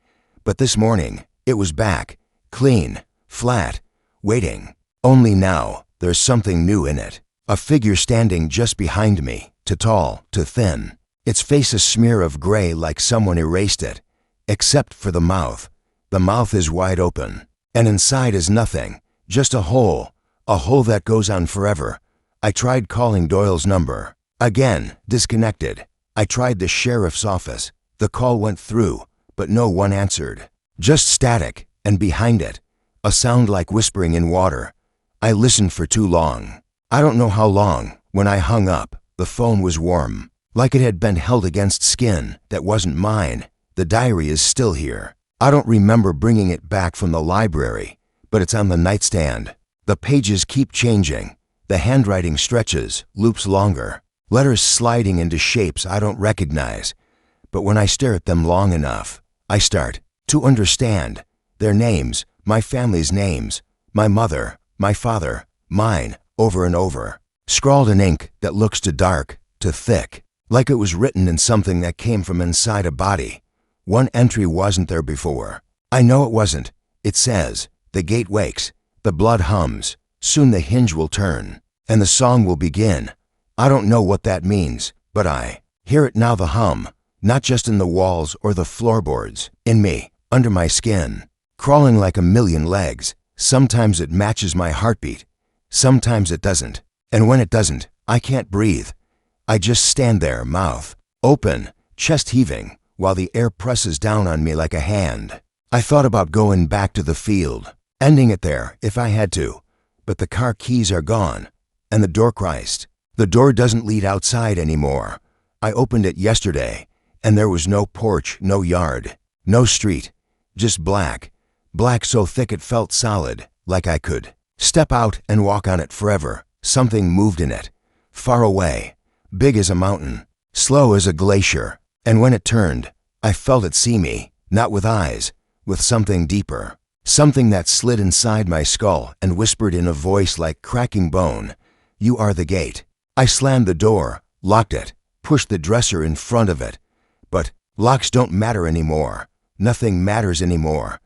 But this morning, it was back, clean, flat, waiting. Only now, there's something new in it. A figure standing just behind me, too tall, too thin. Its face a smear of gray, like someone erased it. Except for the mouth. The mouth is wide open, and inside is nothing, just a hole that goes on forever. I tried calling Doyle's number. Again, disconnected. I tried the sheriff's office. The call went through, but no one answered. Just static, and behind it, a sound like whispering in water. I listened for too long. I don't know how long. When I hung up, the phone was warm, like it had been held against skin that wasn't mine. The diary is still here. I don't remember bringing it back from the library, but it's on the nightstand. The pages keep changing. The handwriting stretches, loops longer, letters sliding into shapes I don't recognize. But when I stare at them long enough, I start to understand. Their names, my family's names, my mother, my father, mine, over and over, scrawled in ink that looks too dark, too thick, like it was written in something that came from inside a body. One entry wasn't there before. I know it wasn't. It says, "The gate wakes, the blood hums, soon the hinge will turn, and the song will begin." I don't know what that means, but I hear it now, the hum, not just in the walls or the floorboards, in me, under my skin, crawling like a million legs. Sometimes it matches my heartbeat, sometimes it doesn't, and when it doesn't, I can't breathe. I just stand there, mouth open, chest heaving, while the air presses down on me like a hand. I thought about going back to the field, ending it there if I had to, but the car keys are gone, and the door Christ. The door doesn't lead outside anymore. I opened it yesterday, and there was no porch, no yard, no street, just black. Black so thick it felt solid, like I could step out and walk on it forever. Something moved in it, far away, big as a mountain, slow as a glacier, and when it turned, I felt it see me, not with eyes, with something deeper, something that slid inside my skull and whispered in a voice like cracking bone, "You are the gate." I slammed the door, locked it, pushed the dresser in front of it. But locks don't matter anymore. Nothing matters anymore,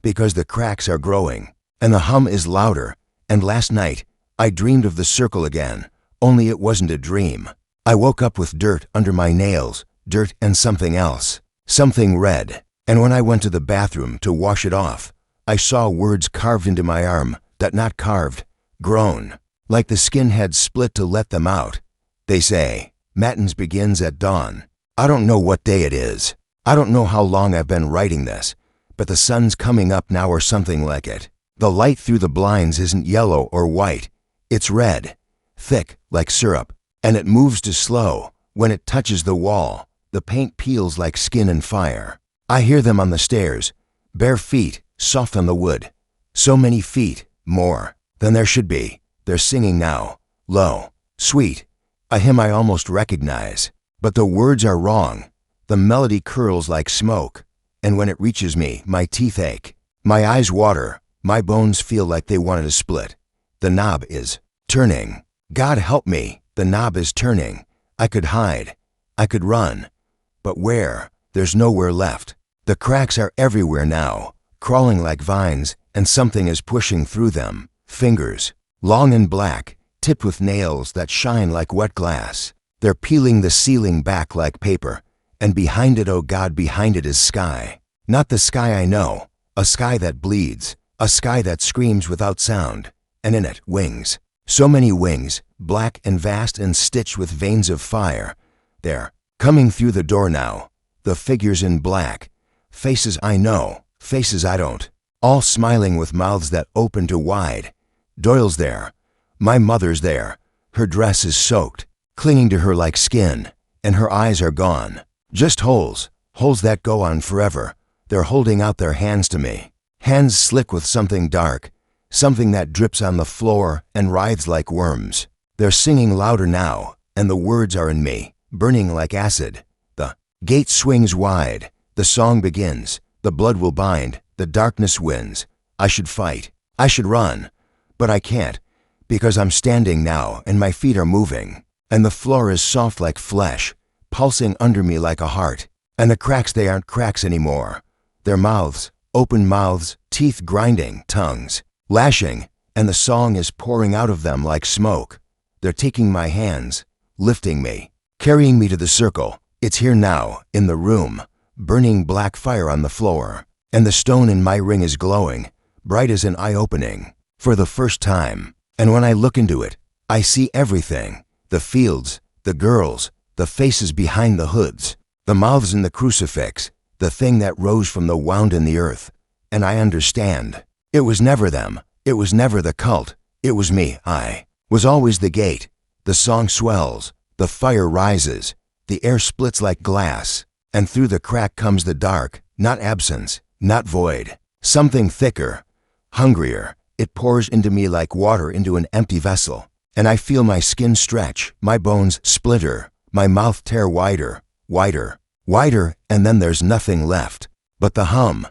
because the cracks are growing, and the hum is louder. And last night, I dreamed of the circle again, only it wasn't a dream. I woke up with dirt under my nails, dirt and something else, something red. And when I went to the bathroom to wash it off, I saw words carved into my arm, that not carved, grown, like the skin had split to let them out. They say, Matins begins at dawn. I don't know what day it is. I don't know how long I've been writing this, but the sun's coming up now or something like it. The light through the blinds isn't yellow or white. It's red, thick like syrup, and it moves to slow. When it touches the wall, the paint peels like skin and fire. I hear them on the stairs, bare feet, soft on the wood. So many feet, more than there should be. They're singing now, low, sweet, a hymn I almost recognize. But the words are wrong. The melody curls like smoke, and when it reaches me, my teeth ache. My eyes water, my bones feel like they wanted to split. The knob is turning. God help me, the knob is turning. I could hide, I could run, but where? There's nowhere left. The cracks are everywhere now, crawling like vines, and something is pushing through them. Fingers, long and black, tipped with nails that shine like wet glass. They're peeling the ceiling back like paper, and behind it, oh God, behind it is sky. Not the sky I know, a sky that bleeds, a sky that screams without sound, and in it, wings. So many wings, black and vast and stitched with veins of fire. They're coming through the door now, the figures in black, faces I know, faces I don't, all smiling with mouths that open to wide. Doyle's there, my mother's there, her dress is soaked, clinging to her like skin, and her eyes are gone. Just holes, holes that go on forever. They're holding out their hands to me, hands slick with something dark, something that drips on the floor and writhes like worms. They're singing louder now, and the words are in me, burning like acid. The gate swings wide, the song begins, the blood will bind, the darkness wins. I should fight, I should run, but I can't, because I'm standing now and my feet are moving, and the floor is soft like flesh, pulsing under me like a heart, and the cracks, they aren't cracks anymore. They're mouths, open mouths, teeth grinding, tongues lashing, and the song is pouring out of them like smoke. They're taking my hands, lifting me, carrying me to the circle. It's here now, in the room, burning black fire on the floor, and the stone in my ring is glowing, bright as an eye-opening, for the first time. And when I look into it, I see everything, the fields, the girls, the faces behind the hoods, the mouths in the crucifix, the thing that rose from the wound in the earth. And I understand. It was never them. It was never the cult. It was me. I was always the gate. The song swells. The fire rises. The air splits like glass. And through the crack comes the dark, not absence, not void. Something thicker, hungrier. It pours into me like water into an empty vessel. And I feel my skin stretch, my bones splinter, my mouth tear wider, wider, wider, and then there's nothing left but the hum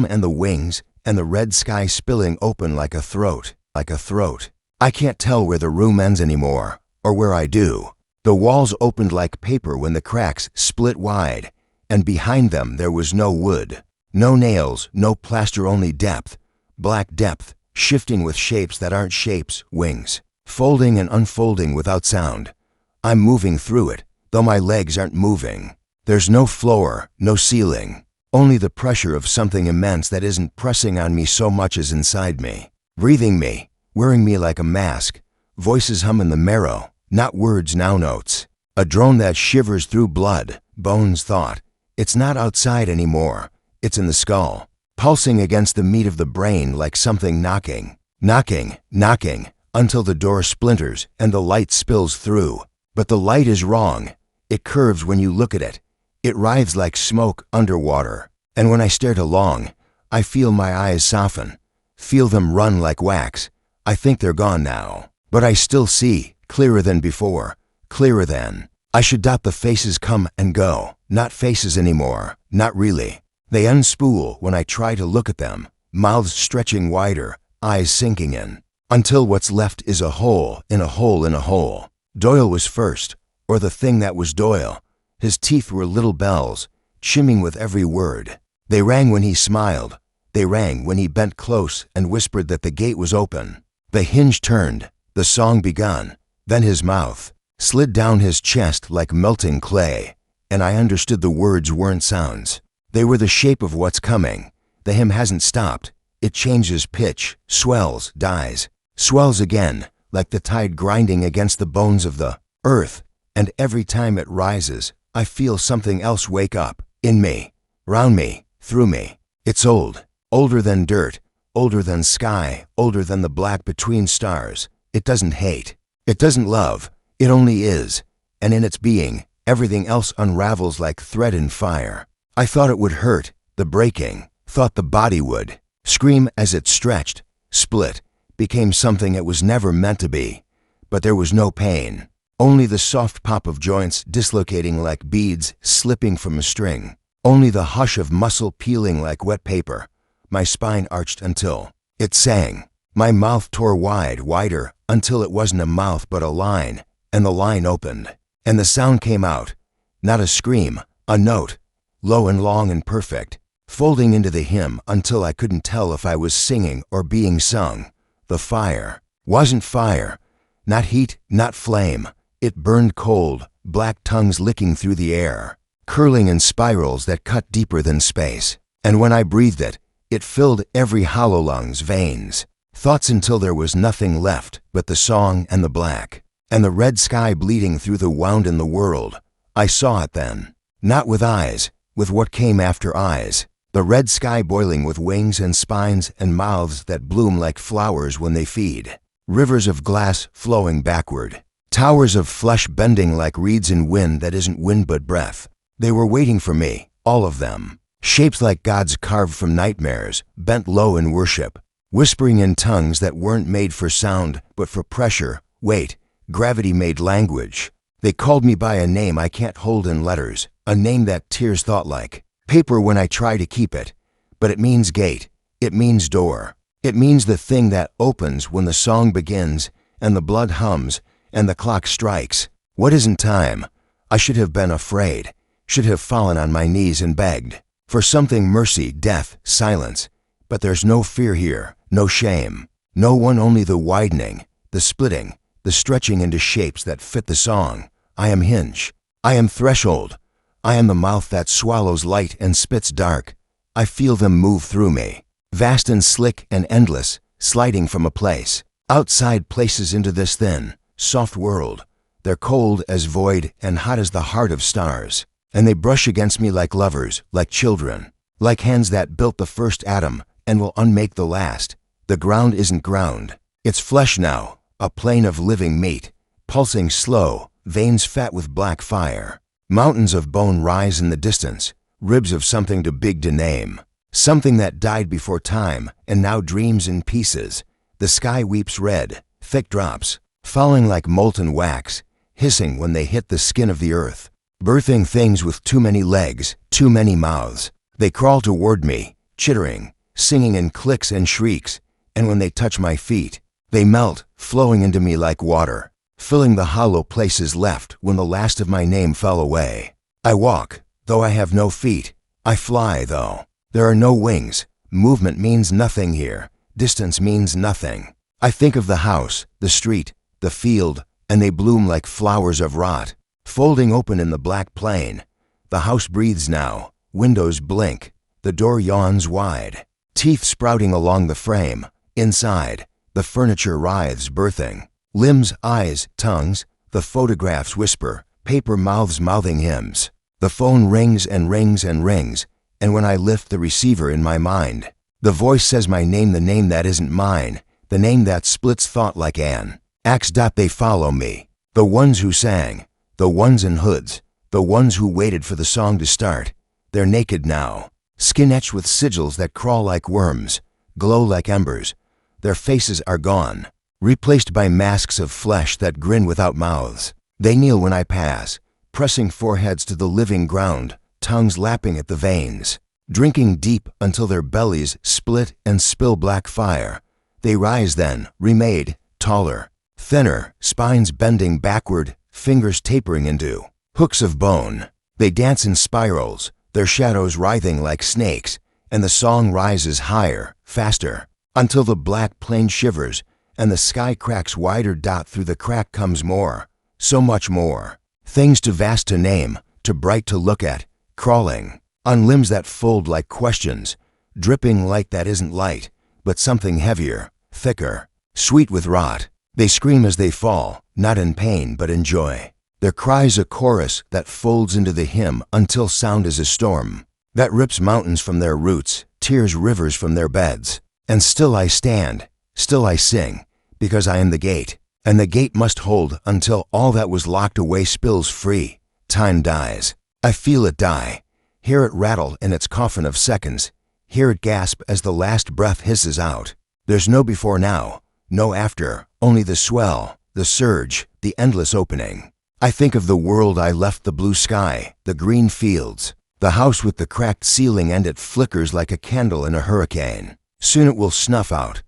and the wings, and the red sky spilling open like a throat, like a throat. I can't tell where the room ends anymore, or where I do. The walls opened like paper when the cracks split wide, and behind them there was no wood, no nails, no plaster, only depth, black depth, shifting with shapes that aren't shapes, wings, folding and unfolding without sound. I'm moving through it, though my legs aren't moving. There's no floor, no ceiling, only the pressure of something immense that isn't pressing on me so much as inside me, breathing me, wearing me like a mask. Voices hum in the marrow, not words, now notes. A drone that shivers through blood, bones, thought. It's not outside anymore, it's in the skull, pulsing against the meat of the brain like something knocking, knocking, knocking, until the door splinters and the light spills through. But the light is wrong. It curves when you look at it. It writhes like smoke underwater. And when I stare too long, I feel my eyes soften, feel them run like wax. I think they're gone now, but I still see, clearer than before, clearer than. I should doubt the faces come and go, not faces anymore, not really. They unspool when I try to look at them, mouths stretching wider, eyes sinking in, until what's left is a hole in a hole in a hole. Doyle was first, or the thing that was Doyle. His teeth were little bells, chimming with every word. They rang when he smiled. They rang when he bent close and whispered that the gate was open. The hinge turned, the song begun. Then his mouth slid down his chest like melting clay, and I understood the words weren't sounds. They were the shape of what's coming. The hymn hasn't stopped. It changes pitch, swells, dies, swells again, like the tide grinding against the bones of the earth, and every time it rises, I feel something else wake up, in me, round me, through me. It's old, older than dirt, older than sky, older than the black between stars. It doesn't hate, it doesn't love, it only is, and in its being, everything else unravels like thread in fire. I thought it would hurt, the breaking, thought the body would scream as it stretched, split, became something it was never meant to be. But there was no pain, only the soft pop of joints dislocating like beads slipping from a string, only the hush of muscle peeling like wet paper. My spine arched until it sang. My mouth tore wide, wider, until it wasn't a mouth but a line, and the line opened, and the sound came out, not a scream, a note, low and long and perfect, folding into the hymn until I couldn't tell if I was singing or being sung. The fire wasn't fire, not heat, not flame. It burned cold, black tongues licking through the air, curling in spirals that cut deeper than space. And when I breathed it, it filled every hollow lung's veins. Thoughts until there was nothing left but the song and the black, and the red sky bleeding through the wound in the world. I saw it then, not with eyes, with what came after eyes. The red sky boiling with wings and spines and mouths that bloom like flowers when they feed. Rivers of glass flowing backward. Towers of flesh bending like reeds in wind that isn't wind but breath. They were waiting for me, all of them. Shapes like gods carved from nightmares, bent low in worship. Whispering in tongues that weren't made for sound but for pressure, weight, gravity made language. They called me by a name I can't hold in letters, a name that tears thought like paper when I try to keep it. But it means gate, it means door, it means the thing that opens when the song begins and the blood hums and the clock strikes. What isn't time? I should have been afraid, should have fallen on my knees and begged for something, mercy, death, silence. But there's no fear here, no shame, no one, only the widening, the splitting, the stretching into shapes that fit the song. I am hinge, I am threshold, I am the mouth that swallows light and spits dark. I feel them move through me, vast and slick and endless, sliding from a place, outside places into this thin, soft world. They're cold as void and hot as the heart of stars, and they brush against me like lovers, like children, like hands that built the first atom and will unmake the last. The ground isn't ground, it's flesh now, a plane of living meat, pulsing slow, veins fat with black fire. Mountains of bone rise in the distance, ribs of something too big to name, something that died before time and now dreams in pieces. The sky weeps red, thick drops, falling like molten wax, hissing when they hit the skin of the earth, birthing things with too many legs, too many mouths. They crawl toward me, chittering, singing in clicks and shrieks, and when they touch my feet, they melt, flowing into me like water, filling the hollow places left when the last of my name fell away. I walk, though I have no feet. I fly, though there are no wings. Movement means nothing here. Distance means nothing. I think of the house, the street, the field, and they bloom like flowers of rot, folding open in the black plain. The house breathes now, windows blink, the door yawns wide, teeth sprouting along the frame. Inside, the furniture writhes, birthing. Limbs, eyes, tongues, the photographs whisper, paper mouths mouthing hymns. The phone rings and rings and rings, and when I lift the receiver in my mind, the voice says my name, the name that isn't mine, the name that splits thought like an axe. They follow me, the ones who sang, the ones in hoods, the ones who waited for the song to start. They're naked now, skin etched with sigils that crawl like worms, glow like embers. Their faces are gone, replaced by masks of flesh that grin without mouths. They kneel when I pass, pressing foreheads to the living ground, tongues lapping at the veins, drinking deep until their bellies split and spill black fire. They rise then, remade, taller, thinner, spines bending backward, fingers tapering into hooks of bone. They dance in spirals, their shadows writhing like snakes, and the song rises higher, faster, until the black plain shivers and the sky cracks wider. Through the crack comes more, so much more. Things too vast to name, too bright to look at, crawling on limbs that fold like questions, dripping light that isn't light, but something heavier, thicker, sweet with rot. They scream as they fall, not in pain but in joy. Their cry's a chorus that folds into the hymn until sound is a storm, that rips mountains from their roots, tears rivers from their beds. And still I stand, still I sing, because I am the gate, and the gate must hold until all that was locked away spills free. Time dies. I feel it die, hear it rattle in its coffin of seconds, hear it gasp as the last breath hisses out. There's no before now, no after, only the swell, the surge, the endless opening. I think of the world I left, the blue sky, the green fields, the house with the cracked ceiling, and it flickers like a candle in a hurricane. Soon it will snuff out.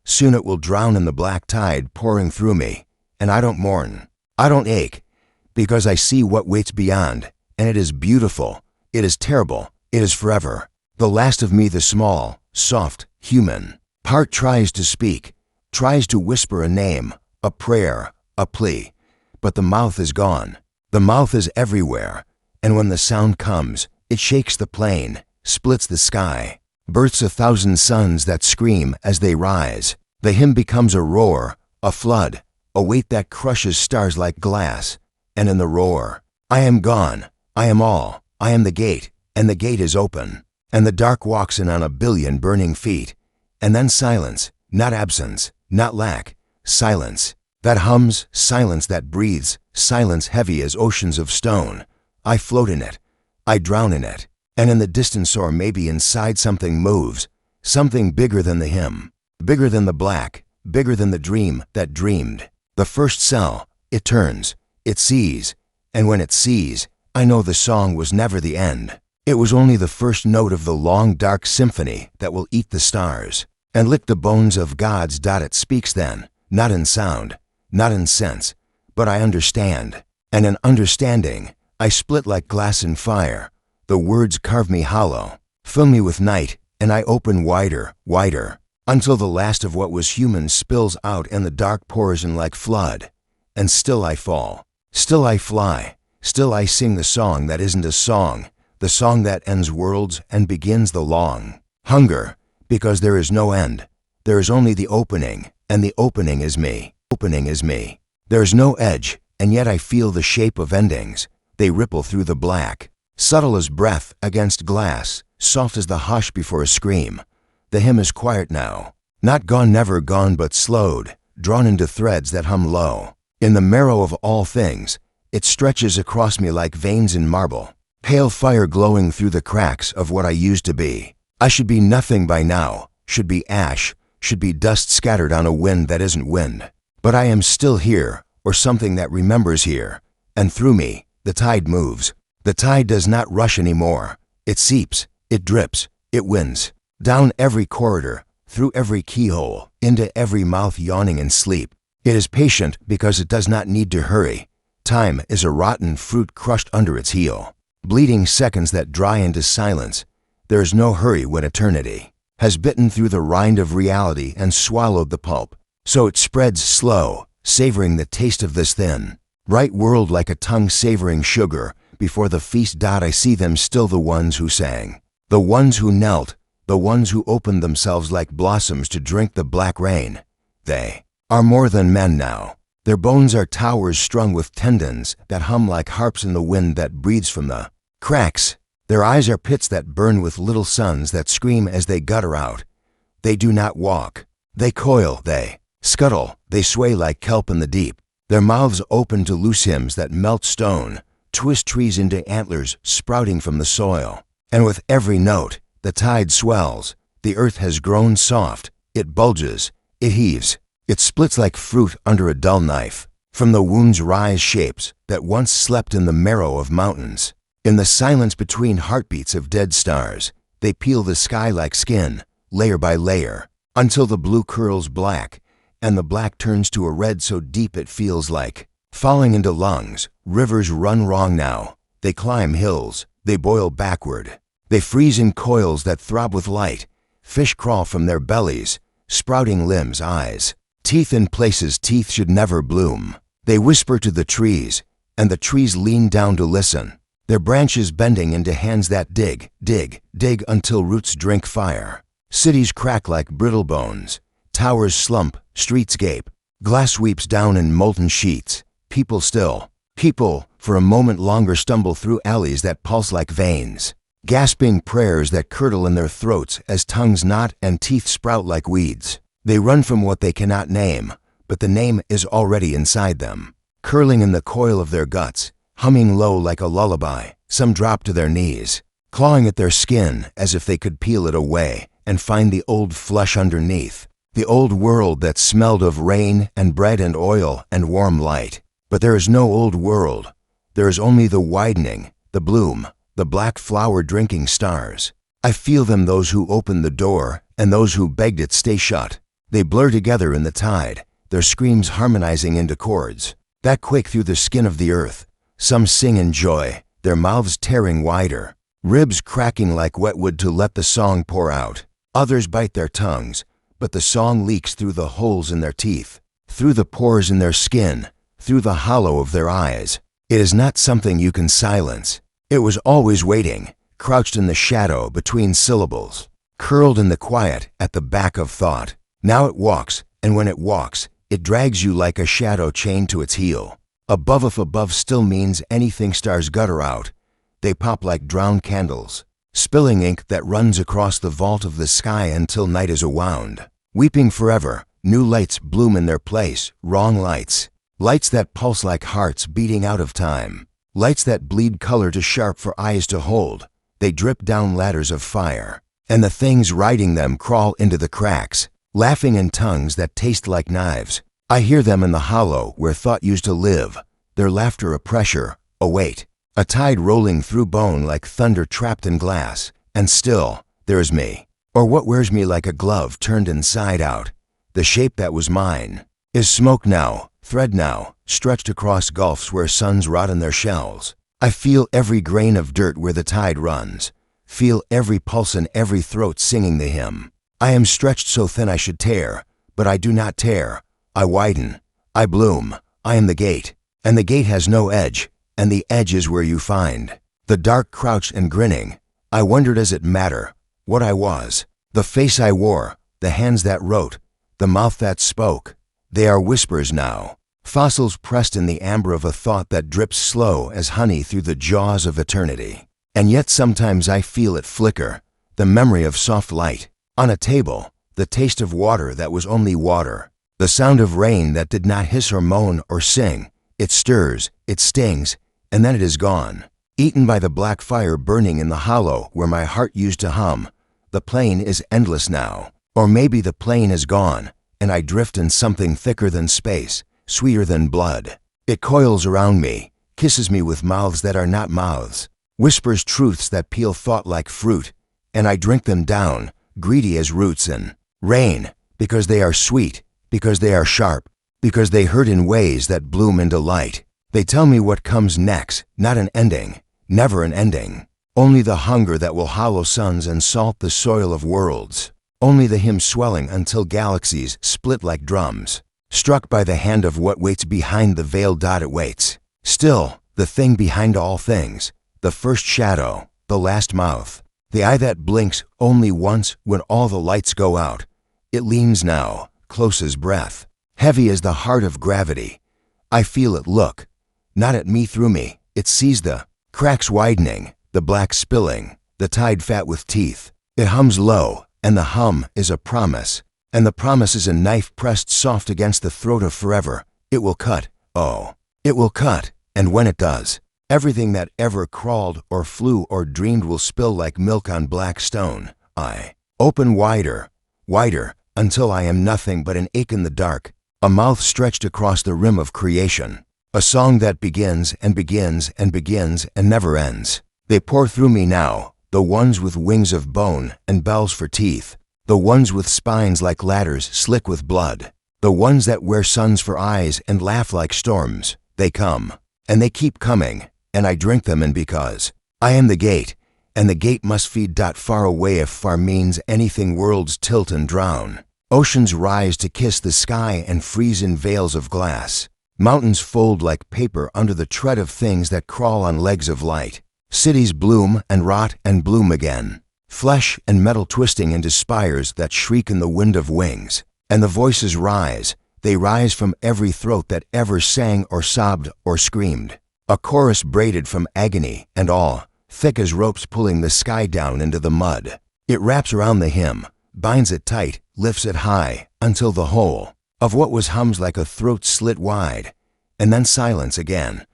Soon it will drown in the black tide pouring through me. And I don't mourn. I don't ache, because I see what waits beyond, and it is beautiful. It is terrible. It is forever. The last of me, the small, soft, human part, tries to speak, tries to whisper a name, a prayer, a plea. But the mouth is gone. The mouth is everywhere, and when the sound comes, it shakes the plain, splits the sky, births 1,000 suns that scream as they rise. The hymn becomes a roar, a flood, a weight that crushes stars like glass. And in the roar, I am gone, I am all, I am the gate, and the gate is open. And the dark walks in on 1,000,000,000 burning feet. And then silence, not absence, not lack, silence that hums, silence that breathes, silence heavy as oceans of stone. I float in it, I drown in it, and in the distance, or maybe inside, something moves, something bigger than the hymn, bigger than the black, bigger than the dream that dreamed. The first cell, it turns, it sees, and when it sees, I know the song was never the end. It was only the first note of the long dark symphony that will eat the stars and lick the bones of gods. It speaks then, not in sound, not in sense, but I understand. And in understanding, I split like glass in fire. The words carve me hollow, fill me with night, and I open wider, wider, until the last of what was human spills out and the dark pours in like flood. And still I fall, still I fly, still I sing the song that isn't a song, the song that ends worlds and begins the long hunger, because there is no end. There is only the opening, and the opening is me. Opening is me. There is no edge, and yet I feel the shape of endings. They ripple through the black, subtle as breath against glass, soft as the hush before a scream. The hymn is quiet now, not gone, never gone, but slowed, drawn into threads that hum low. In the marrow of all things, it stretches across me like veins in marble, pale fire glowing through the cracks of what I used to be. I should be nothing by now, should be ash, should be dust scattered on a wind that isn't wind. But I am still here, or something that remembers here, and through me, the tide moves. The tide does not rush anymore. It seeps, it drips, it wins, down every corridor, through every keyhole, into every mouth yawning in sleep. It is patient because it does not need to hurry. Time is a rotten fruit crushed under its heel, bleeding seconds that dry into silence. There is no hurry when eternity has bitten through the rind of reality and swallowed the pulp. So it spreads slow, savoring the taste of this thin, bright world like a tongue savoring sugar before the feast. I see them still, the ones who sang, the ones who knelt, the ones who opened themselves like blossoms to drink the black rain. They are more than men now. Their bones are towers strung with tendons that hum like harps in the wind that breathes from the cracks. Their eyes are pits that burn with little suns that scream as they gutter out. They do not walk. They coil, they scuttle, they sway like kelp in the deep. Their mouths open to loose hymns that melt stone, twist trees into antlers sprouting from the soil. And with every note, the tide swells. The earth has grown soft. It bulges. It heaves. It splits like fruit under a dull knife. From the wounds rise shapes that once slept in the marrow of mountains. In the silence between heartbeats of dead stars, they peel the sky like skin, layer by layer, until the blue curls black, and the black turns to a red so deep it feels like falling into lungs. Rivers run wrong now. They climb hills. They boil backward. They freeze in coils that throb with light. Fish crawl from their bellies, sprouting limbs, eyes, teeth in places teeth should never bloom. They whisper to the trees, and the trees lean down to listen, their branches bending into hands that dig, dig, dig until roots drink fire. Cities crack like brittle bones. Towers slump, streets gape. Glass sweeps down in molten sheets. People still. People, for a moment longer, stumble through alleys that pulse like veins. Gasping prayers that curdle in their throats as tongues knot and teeth sprout like weeds. They run from what they cannot name, but the name is already inside them. Curling in the coil of their guts, humming low like a lullaby, some drop to their knees, clawing at their skin as if they could peel it away and find the old flesh underneath, the old world that smelled of rain and bread and oil and warm light. But there is no old world. There is only the widening, the bloom, the black flower drinking stars. I feel them, those who opened the door and those who begged it stay shut. They blur together in the tide, their screams harmonizing into chords that quake through the skin of the earth. Some sing in joy, their mouths tearing wider, ribs cracking like wet wood to let the song pour out. Others bite their tongues, but the song leaks through the holes in their teeth, through the pores in their skin, through the hollow of their eyes. It is not something you can silence. It was always waiting, crouched in the shadow between syllables, curled in the quiet at the back of thought. Now it walks, and when it walks, it drags you like a shadow chained to its heel. Above, if above still means anything, stars gutter out. They pop like drowned candles, spilling ink that runs across the vault of the sky until night is awound. Weeping forever, new lights bloom in their place, wrong lights. Lights that pulse like hearts beating out of time. Lights that bleed color too sharp for eyes to hold. They drip down ladders of fire, and the things riding them crawl into the cracks, laughing in tongues that taste like knives. I hear them in the hollow where thought used to live, their laughter a pressure, a weight, a tide rolling through bone like thunder trapped in glass. And still, there is me, or what wears me like a glove turned inside out. The shape that was mine is smoke now, thread now, stretched across gulfs where suns rot in their shells. I feel every grain of dirt where the tide runs, feel every pulse in every throat singing the hymn. I am stretched so thin I should tear, but I do not tear. I widen, I bloom, I am the gate, and the gate has no edge, and the edge is where you find the dark crouched and grinning. I wonder, does it matter what I was, the face I wore, the hands that wrote, the mouth that spoke? They are whispers now, fossils pressed in the amber of a thought that drips slow as honey through the jaws of eternity. And yet sometimes I feel it flicker, the memory of soft light on a table, the taste of water that was only water, the sound of rain that did not hiss or moan or sing. It stirs, it stings, and then it is gone, eaten by the black fire burning in the hollow where my heart used to hum. The plain is endless now, or maybe the plain is gone, and I drift in something thicker than space, sweeter than blood. It coils around me, kisses me with mouths that are not mouths, whispers truths that peel thought like fruit, and I drink them down, greedy as roots in rain, because they are sweet, because they are sharp, because they hurt in ways that bloom into light. They tell me what comes next, not an ending, never an ending. Only the hunger that will hollow suns and salt the soil of worlds. Only the hymn swelling until galaxies split like drums, struck by the hand of what waits behind the veiled dot it waits. Still, the thing behind all things, the first shadow, the last mouth, the eye that blinks only once when all the lights go out. It leans now, close as breath, heavy as the heart of gravity. I feel it look, not at me through me. It sees the cracks widening, the black spilling, the tide fat with teeth. It hums low, and the hum is a promise, and the promise is a knife pressed soft against the throat of forever. It will cut, oh, it will cut, and when it does, everything that ever crawled or flew or dreamed will spill like milk on black stone. I open wider, wider, until I am nothing but an ache in the dark, a mouth stretched across the rim of creation, a song that begins and begins and begins and never ends. They pour through me now, the ones with wings of bone and bells for teeth, the ones with spines like ladders slick with blood, the ones that wear suns for eyes and laugh like storms. They come, and they keep coming, and I drink them in because I am the gate, and the gate must feed. Far away if far means anything, worlds tilt and drown. Oceans rise to kiss the sky and freeze in veils of glass. Mountains fold like paper under the tread of things that crawl on legs of light. Cities bloom and rot and bloom again. flesh and metal twisting into spires that shriek in the wind of wings. And the voices rise. They rise from every throat that ever sang or sobbed or screamed. A chorus braided from agony and awe, thick as ropes pulling the sky down into the mud. It wraps around the hymn, binds it tight, lifts it high, until the whole of what was hums like a throat slit wide. And then silence again.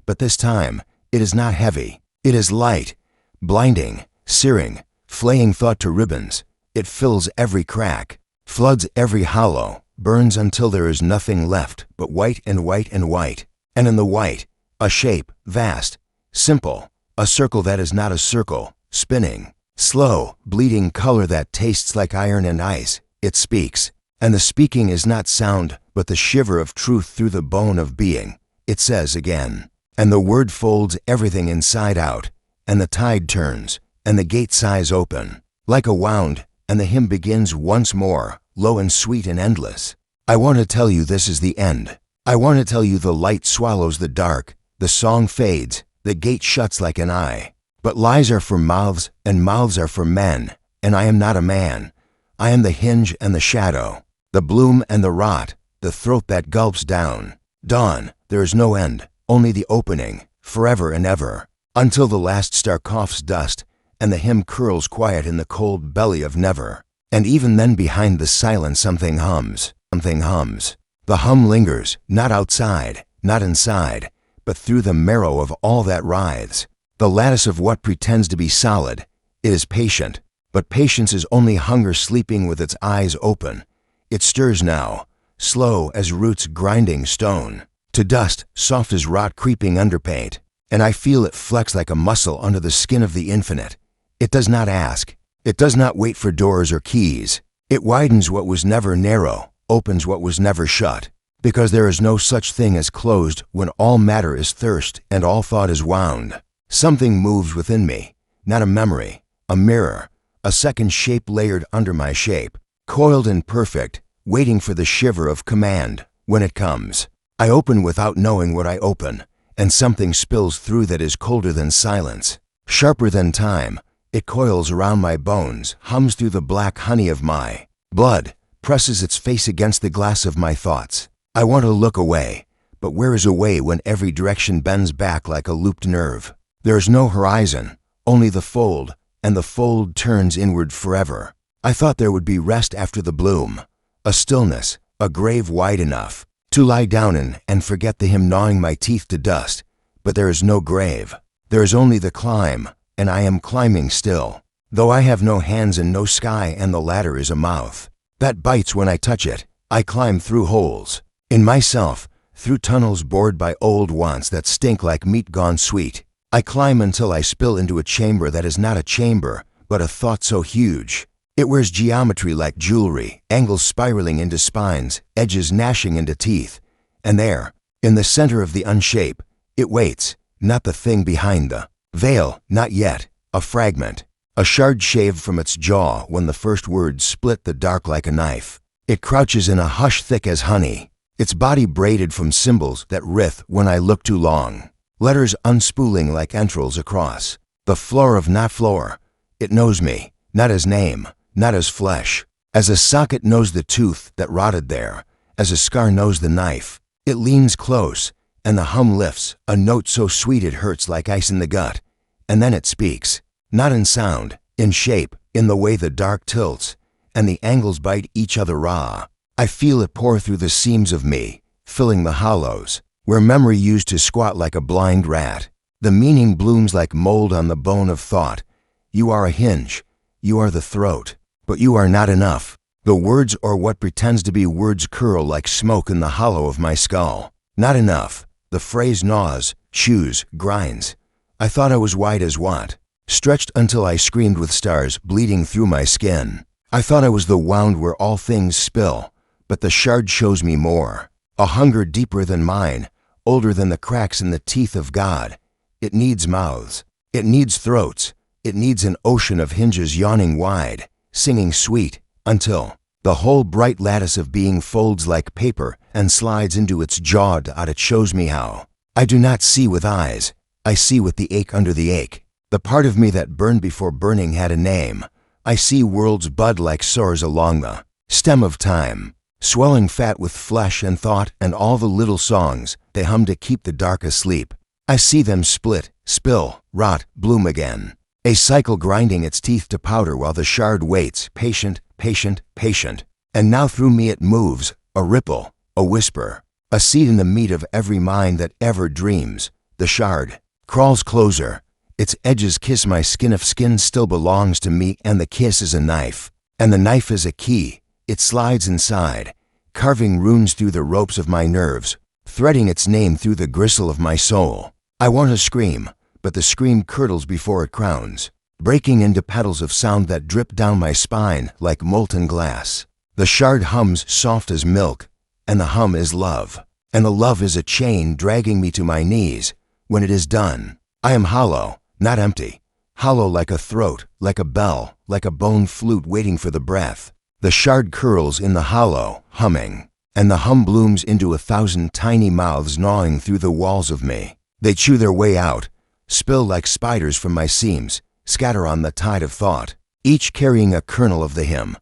But this time, it is not heavy. It is light, blinding, searing, flaying thought to ribbons. It fills every crack, floods every hollow, burns until there is nothing left but white and white and white. And in the white, a shape, vast, simple, a circle that is not a circle, spinning, slow, bleeding color that tastes like iron and ice. It speaks, and the speaking is not sound, but the shiver of truth through the bone of being. It says again, and the word folds everything inside out, and the tide turns, and the gate sighs open, like a wound, and the hymn begins once more, low and sweet and endless. I want to tell you this is the end. I want to tell you the light swallows the dark, the song fades, the gate shuts like an eye. But lies are for mouths, and mouths are for men, and I am not a man. I am the hinge and the shadow, the bloom and the rot, the throat that gulps down. Dawn, there is no end, only the opening, forever and ever, until the last star coughs dust, and the hymn curls quiet in the cold belly of never. And even then behind the silence something hums, something hums. The hum lingers, not outside, not inside, but through the marrow of all that writhes. The lattice of what pretends to be solid. It is patient, but patience is only hunger sleeping with its eyes open. It stirs now, slow as roots grinding stone, to dust, soft as rot creeping under paint, and I feel it flex like a muscle under the skin of the infinite. It does not ask. It does not wait for doors or keys. It widens what was never narrow, opens what was never shut, because there is no such thing as closed when all matter is thirst and all thought is wound. Something moves within me, not a memory, a mirror, a second shape layered under my shape, coiled and perfect, waiting for the shiver of command when it comes. I open without knowing what I open, and something spills through that is colder than silence, sharper than time. It coils around my bones, hums through the black honey of my blood, presses its face against the glass of my thoughts. I want to look away, but where is away when every direction bends back like a looped nerve? There is no horizon, only the fold, and the fold turns inward forever. I thought there would be rest after the bloom, a stillness, a grave wide enough to lie down in and forget the hymn gnawing my teeth to dust. But there is no grave. There is only the climb, and I am climbing still, though I have no hands and no sky, and the ladder is a mouth that bites when I touch it. I climb through holes in myself, through tunnels bored by old wants that stink like meat gone sweet. I climb until I spill into a chamber that is not a chamber, but a thought so huge. It wears geometry like jewelry, angles spiraling into spines, edges gnashing into teeth. And there, in the center of the unshape, it waits, not the thing behind the veil, not yet, a fragment, a shard shaved from its jaw when the first words split the dark like a knife. It crouches in a hush thick as honey, its body braided from symbols that writhe when I look too long. Letters unspooling like entrails across the floor of not floor. It knows me, not as name, not as flesh, as a socket knows the tooth that rotted there, as a scar knows the knife. It leans close, and the hum lifts, a note so sweet it hurts like ice in the gut. And then it speaks, not in sound, in shape, in the way the dark tilts, and the angles bite each other raw. I feel it pour through the seams of me, filling the hollows, where memory used to squat like a blind rat. The meaning blooms like mold on the bone of thought. You are a hinge, you are the throat, but you are not enough. The words or what pretends to be words curl like smoke in the hollow of my skull. Not enough. The phrase gnaws, chews, grinds. I thought I was wide as what? Stretched until I screamed with stars bleeding through my skin. I thought I was the wound where all things spill, but the shard shows me more. A hunger deeper than mine, older than the cracks in the teeth of God. It needs mouths. It needs throats. It needs an ocean of hinges yawning wide, singing sweet, until the whole bright lattice of being folds like paper and slides into its jaw. It shows me how. I do not see with eyes. I see with the ache under the ache. The part of me that burned before burning had a name. I see worlds bud like sores along the stem of time, swelling fat with flesh and thought and all the little songs they hum to keep the dark asleep. I see them split, spill, rot, bloom again. A cycle grinding its teeth to powder while the shard waits, patient, patient, patient. And now through me it moves, a ripple, a whisper, a seed in the meat of every mind that ever dreams. The shard crawls closer. Its edges kiss my skin if skin still belongs to me, and the kiss is a knife. And the knife is a key. It slides inside, carving runes through the ropes of my nerves, threading its name through the gristle of my soul. I want to scream, but the scream curdles before it crowns, breaking into petals of sound that drip down my spine like molten glass. The shard hums soft as milk, and the hum is love. And the love is a chain dragging me to my knees. When it is done, I am hollow, not empty. Hollow like a throat, like a bell, like a bone flute waiting for the breath. The shard curls in the hollow, humming, and the hum blooms into 1,000 tiny mouths gnawing through the walls of me. They chew their way out, spill like spiders from my seams, scatter on the tide of thought, each carrying a kernel of the hymn.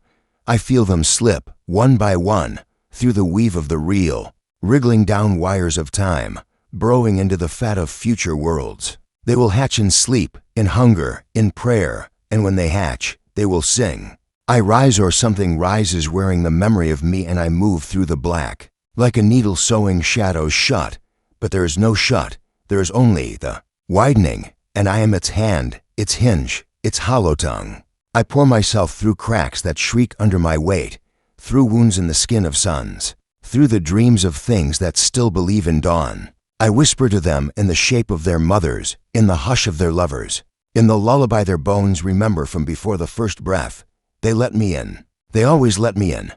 I feel them slip, one by one, through the weave of the real, wriggling down wires of time, burrowing into the fat of future worlds. They will hatch in sleep, in hunger, in prayer, and when they hatch, they will sing. I rise or something rises wearing the memory of me, and I move through the black, like a needle sewing shadows shut, but there is no shut, there is only the widening, and I am its hand, its hinge, its hollow tongue. I pour myself through cracks that shriek under my weight, through wounds in the skin of suns, through the dreams of things that still believe in dawn. I whisper to them in the shape of their mothers, in the hush of their lovers, in the lullaby their bones remember from before the first breath. They let me in. They always let me in.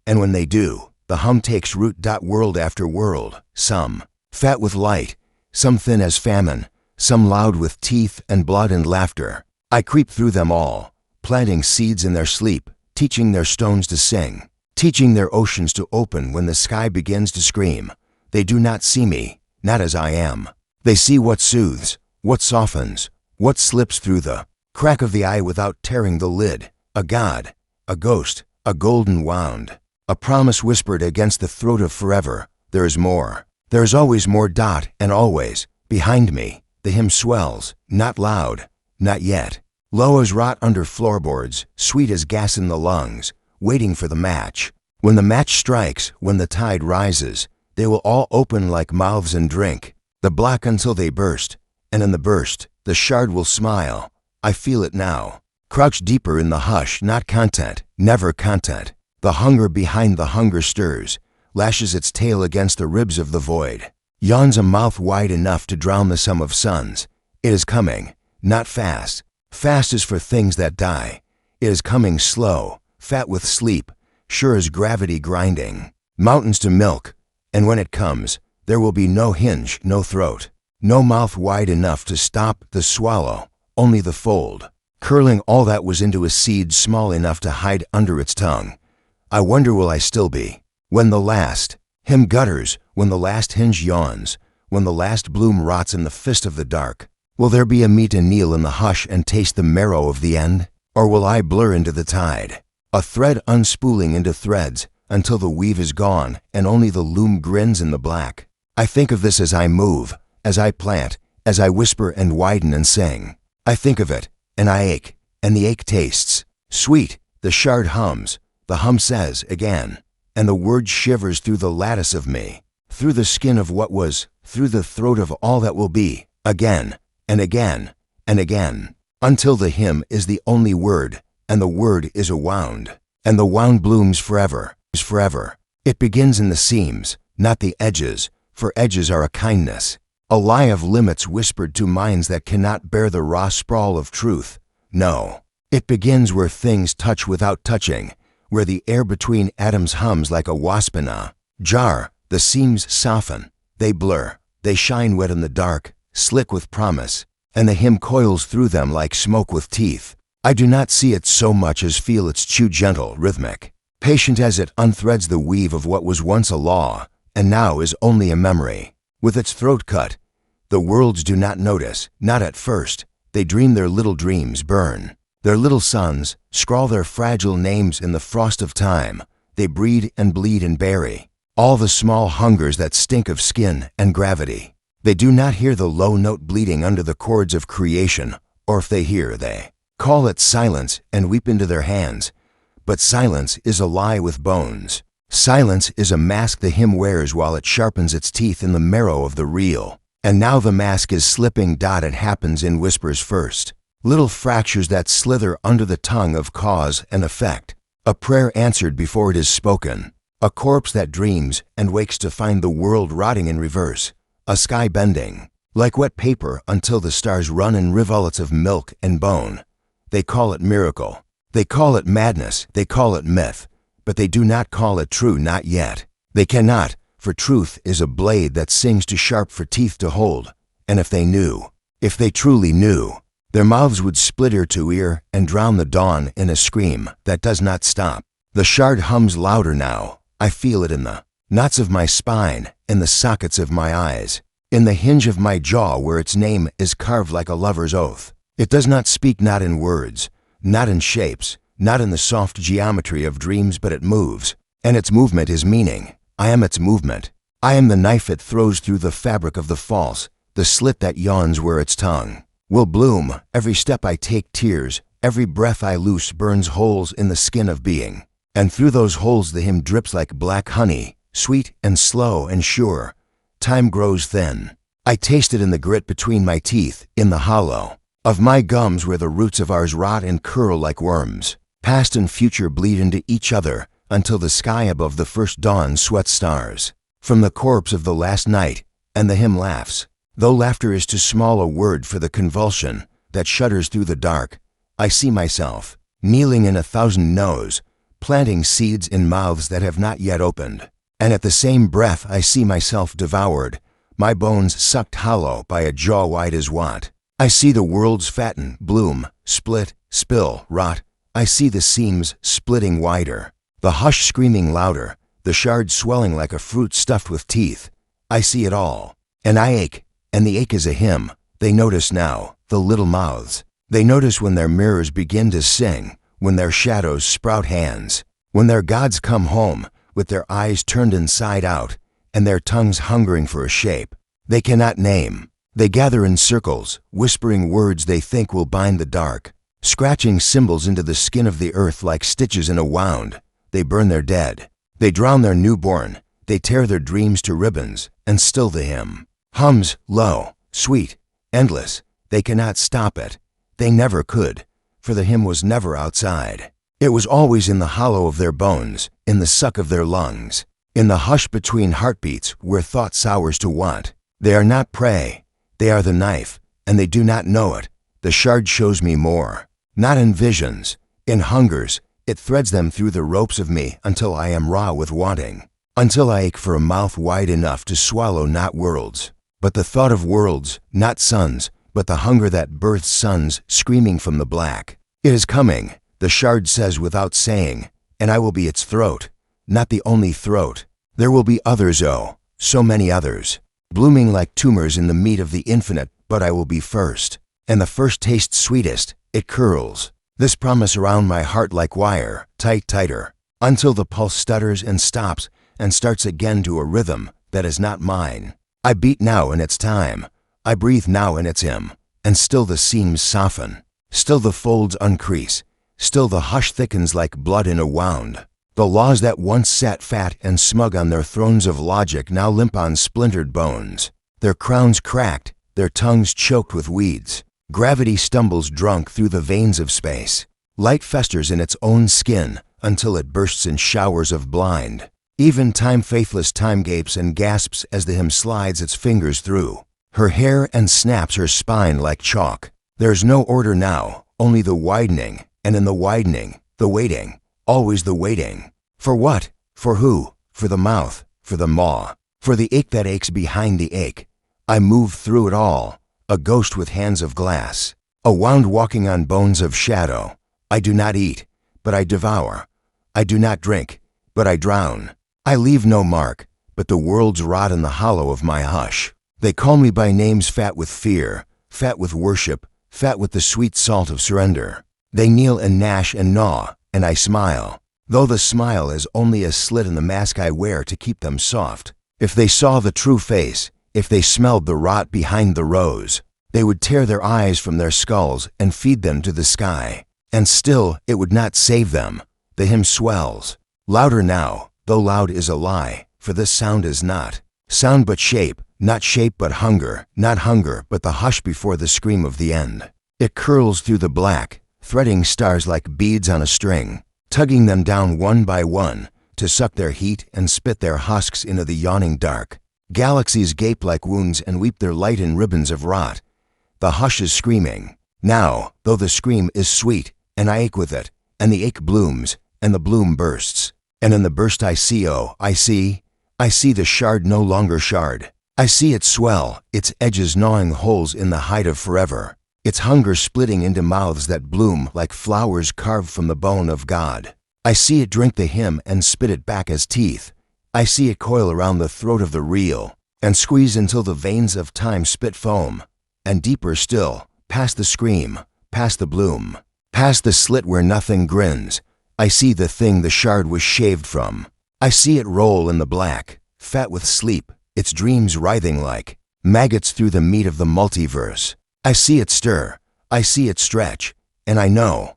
And when they do, the hum takes root. World after world, some fat with light, some thin as famine, some loud with teeth and blood and laughter. I creep through them all, planting seeds in their sleep, teaching their stones to sing, teaching their oceans to open when the sky begins to scream. They do not see me, not as I am. They see what soothes, what softens, what slips through the crack of the eye without tearing the lid. A god, a ghost, a golden wound, a promise whispered against the throat of forever. There is more. There is always more. And always, behind me, the hymn swells, not loud, not yet. Low as rot under floorboards, sweet as gas in the lungs, waiting for the match. When the match strikes, when the tide rises, they will all open like mouths and drink the black until they burst, and in the burst, the shard will smile. I feel it now. Crouch deeper in the hush, not content, never content. The hunger behind the hunger stirs, lashes its tail against the ribs of the void, yawns a mouth wide enough to drown the sum of suns. It is coming, not fast. Fast is for things that die. It is coming slow, fat with sleep, sure as gravity grinding, mountains to milk. And when it comes, there will be no hinge, no throat, no mouth wide enough to stop the swallow, only the fold, curling all that was into a seed small enough to hide under its tongue. I wonder will I still be, when the last hymn gutters, when the last hinge yawns, when the last bloom rots in the fist of the dark? Will there be a me to kneel in the hush and taste the marrow of the end? Or will I blur into the tide, a thread unspooling into threads, until the weave is gone and only the loom grins in the black? I think of this as I move, as I plant, as I whisper and widen and sing. I think of it, and I ache, and the ache tastes sweet. The shard hums, the hum says again, and the word shivers through the lattice of me, through the skin of what was, through the throat of all that will be, again, and again, and again, until the hymn is the only word, and the word is a wound, and the wound blooms forever, forever. It begins in the seams, not the edges, for edges are a kindness, a lie of limits whispered to minds that cannot bear the raw sprawl of truth. No, it begins where things touch without touching, where the air between atoms hums like a wasp in a jar. The seams soften, they blur, they shine wet in the dark, slick with promise, and the hymn coils through them like smoke with teeth. I do not see it so much as feel its chew, gentle, rhythmic, patient as it unthreads the weave of what was once a law, and now is only a memory. With its throat cut, the worlds do not notice, not at first, They dream their little dreams burn. Their little sons scrawl their fragile names in the frost of time. They breed and bleed and bury all the small hungers that stink of skin and gravity. They do not hear the low note bleeding under the chords of creation, or if they hear, they call it silence and weep into their hands. But silence is a lie with bones. Silence is a mask the hymn wears while it sharpens its teeth in the marrow of the real. And now the mask is slipping. It happens in whispers first. Little fractures that slither under the tongue of cause and effect. A prayer answered before it is spoken. A corpse that dreams and wakes to find the world rotting in reverse. A sky bending like wet paper until the stars run in rivulets of milk and bone. They call it miracle. They call it madness. They call it myth. But they do not call it true, not yet. They cannot, for truth is a blade that sings too sharp for teeth to hold. And if they knew, if they truly knew, their mouths would split ear to ear and drown the dawn in a scream that does not stop. The shard hums louder now. I feel it in the knots of my spine, in the sockets of my eyes, in the hinge of my jaw where its name is carved like a lover's oath. It does not speak, not in words, not in shapes, not in the soft geometry of dreams, but it moves, and its movement is meaning. I am its movement. I am the knife it throws through the fabric of the false, the slit that yawns where its tongue will bloom. Every step I take tears, every breath I loose burns holes in the skin of being. And through those holes the hymn drips like black honey, sweet and slow and sure. Time grows thin. I taste it in the grit between my teeth, in the hollow of my gums where the roots of ours rot and curl like worms. Past and future bleed into each other until the sky above the first dawn sweats stars from the corpse of the last night, and the hymn laughs. Though laughter is too small a word for the convulsion that shudders through the dark, I see myself kneeling in 1,000 no's, planting seeds in mouths that have not yet opened. And at the same breath I see myself devoured, my bones sucked hollow by a jaw wide as want. I see the worlds fatten, bloom, split, spill, rot. I see the seams splitting wider, the hush screaming louder, the shard swelling like a fruit stuffed with teeth. I see it all, and I ache, and the ache is a hymn. They notice now, the little mouths. They notice when their mirrors begin to sing, when their shadows sprout hands, when their gods come home with their eyes turned inside out and their tongues hungering for a shape they cannot name. They gather in circles, whispering words they think will bind the dark, scratching symbols into the skin of the earth like stitches in a wound. They burn their dead. They drown their newborn. They tear their dreams to ribbons, and still the hymn hums low, sweet, endless. They cannot stop it. They never could, for the hymn was never outside. It was always in the hollow of their bones, in the suck of their lungs, in the hush between heartbeats where thought sours to want. They are not prey. They are the knife, and they do not know it. The shard shows me more, not in visions, in hungers. It threads them through the ropes of me until I am raw with wanting, until I ache for a mouth wide enough to swallow not worlds, but the thought of worlds, not suns, but the hunger that births suns screaming from the black. It is coming, the shard says without saying, and I will be its throat, not the only throat. There will be others, oh, so many others, blooming like tumors in the meat of the infinite, but I will be first. And the first tastes sweetest, it curls this promise around my heart like wire, tight, tighter, until the pulse stutters and stops and starts again to a rhythm that is not mine. I beat now in its time. I breathe now in its hymn, and still the seams soften, still the folds uncrease, still the hush thickens like blood in a wound. The laws that once sat fat and smug on their thrones of logic now limp on splintered bones, their crowns cracked, their tongues choked with weeds. Gravity stumbles drunk through the veins of space. Light festers in its own skin until it bursts in showers of blind. Even time, faithless time, gapes and gasps as the hymn slides its fingers through her hair and snaps her spine like chalk. There's no order now, only the widening, and in the widening, the waiting, always the waiting. For what? For who? For the mouth, for the maw, for the ache that aches behind the ache. I move through it all, a ghost with hands of glass, a wound walking on bones of shadow. I do not eat, but I devour. I do not drink, but I drown. I leave no mark, but the worlds rot in the hollow of my hush. They call me by names fat with fear, fat with worship, fat with the sweet salt of surrender. They kneel and gnash and gnaw, and I smile, though the smile is only a slit in the mask I wear to keep them soft. If they saw the true face, if they smelled the rot behind the rose, they would tear their eyes from their skulls and feed them to the sky. And still it would not save them. The hymn swells, louder now, though loud is a lie, for this sound is not sound but shape, not shape but hunger, not hunger but the hush before the scream of the end. It curls through the black, threading stars like beads on a string, tugging them down one by one to suck their heat and spit their husks into the yawning dark. Galaxies gape like wounds and weep their light in ribbons of rot. The hush is screaming, now, though the scream is sweet, and I ache with it, and the ache blooms, and the bloom bursts. And in the burst I see the shard no longer shard. I see it swell, its edges gnawing holes in the hide of forever, its hunger splitting into mouths that bloom like flowers carved from the bone of God. I see it drink the hymn and spit it back as teeth. I see it coil around the throat of the real, and squeeze until the veins of time spit foam. And deeper still, past the scream, past the bloom, past the slit where nothing grins, I see the thing the shard was shaved from. I see it roll in the black, fat with sleep, its dreams writhing like maggots through the meat of the multiverse. I see it stir, I see it stretch, and I know,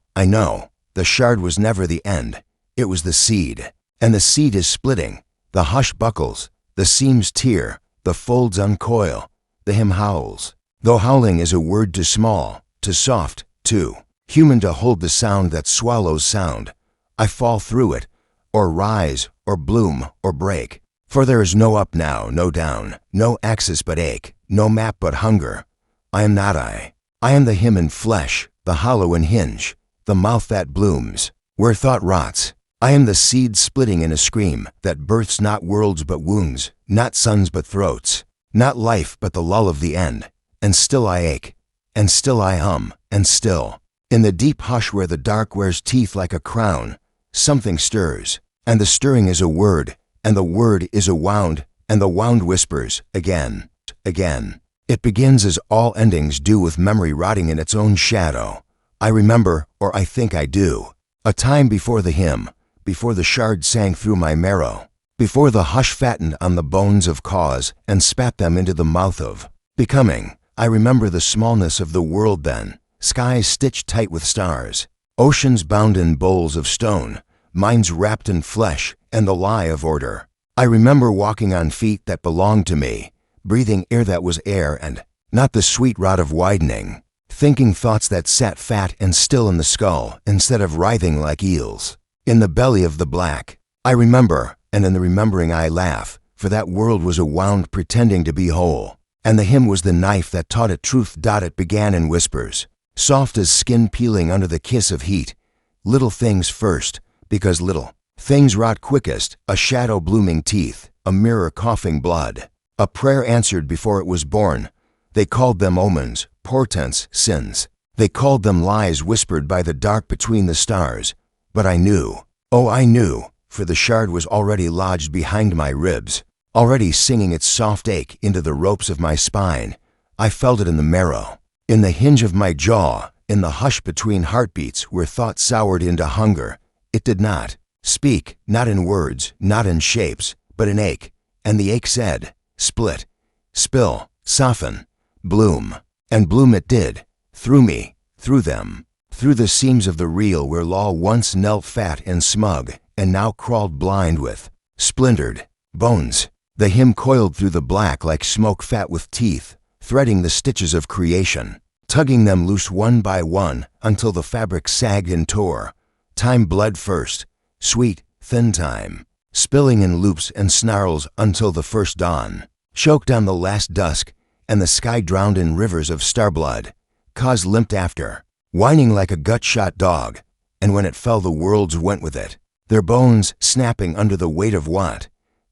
the shard was never the end, it was the seed. And the seed is splitting, the hush buckles, the seams tear, the folds uncoil, the hymn howls. Though howling is a word too small, too soft, too human to hold the sound that swallows sound, I fall through it, or rise, or bloom, or break. For there is no up now, no down, no axis but ache, no map but hunger. I am not I. I am the hymn in flesh, the hollow in hinge, the mouth that blooms, where thought rots. I am the seed splitting in a scream that births not worlds but wounds, not suns but throats, not life but the lull of the end. And still I ache, and still I hum, and still, in the deep hush where the dark wears teeth like a crown, something stirs, and the stirring is a word, and the word is a wound, and the wound whispers, again, again. It begins as all endings do with memory rotting in its own shadow. I remember, or I think I do, a time before the hymn, before the shard sang through my marrow, before the hush fattened on the bones of cause and spat them into the mouth of becoming. I remember the smallness of the world then, skies stitched tight with stars, oceans bound in bowls of stone, minds wrapped in flesh, and the lie of order. I remember walking on feet that belonged to me, breathing air that was air and not the sweet rot of widening, thinking thoughts that sat fat and still in the skull instead of writhing like eels in the belly of the black. I remember, and in the remembering I laugh, for that world was a wound pretending to be whole. And the hymn was the knife that taught it truth. It began in whispers, soft as skin peeling under the kiss of heat. Little things first, because little things rot quickest, a shadow blooming teeth, a mirror coughing blood, a prayer answered before it was born. They called them omens, portents, sins. They called them lies whispered by the dark between the stars. But I knew, oh I knew, for the shard was already lodged behind my ribs, already singing its soft ache into the ropes of my spine. I felt it in the marrow, in the hinge of my jaw, in the hush between heartbeats where thought soured into hunger. It did not speak, not in words, not in shapes, but in ache. And the ache said, split, spill, soften, bloom. And bloom it did, through me, through them, through the seams of the real where law once knelt fat and smug, and now crawled blind with splintered bones. The hymn coiled through the black like smoke fat with teeth, threading the stitches of creation, tugging them loose one by one until the fabric sagged and tore. Time bled first, sweet, thin time, spilling in loops and snarls until the first dawn choked on the last dusk, and the sky drowned in rivers of star blood. Cause limped after, whining like a gut-shot dog, and when it fell the worlds went with it, their bones snapping under the weight of want.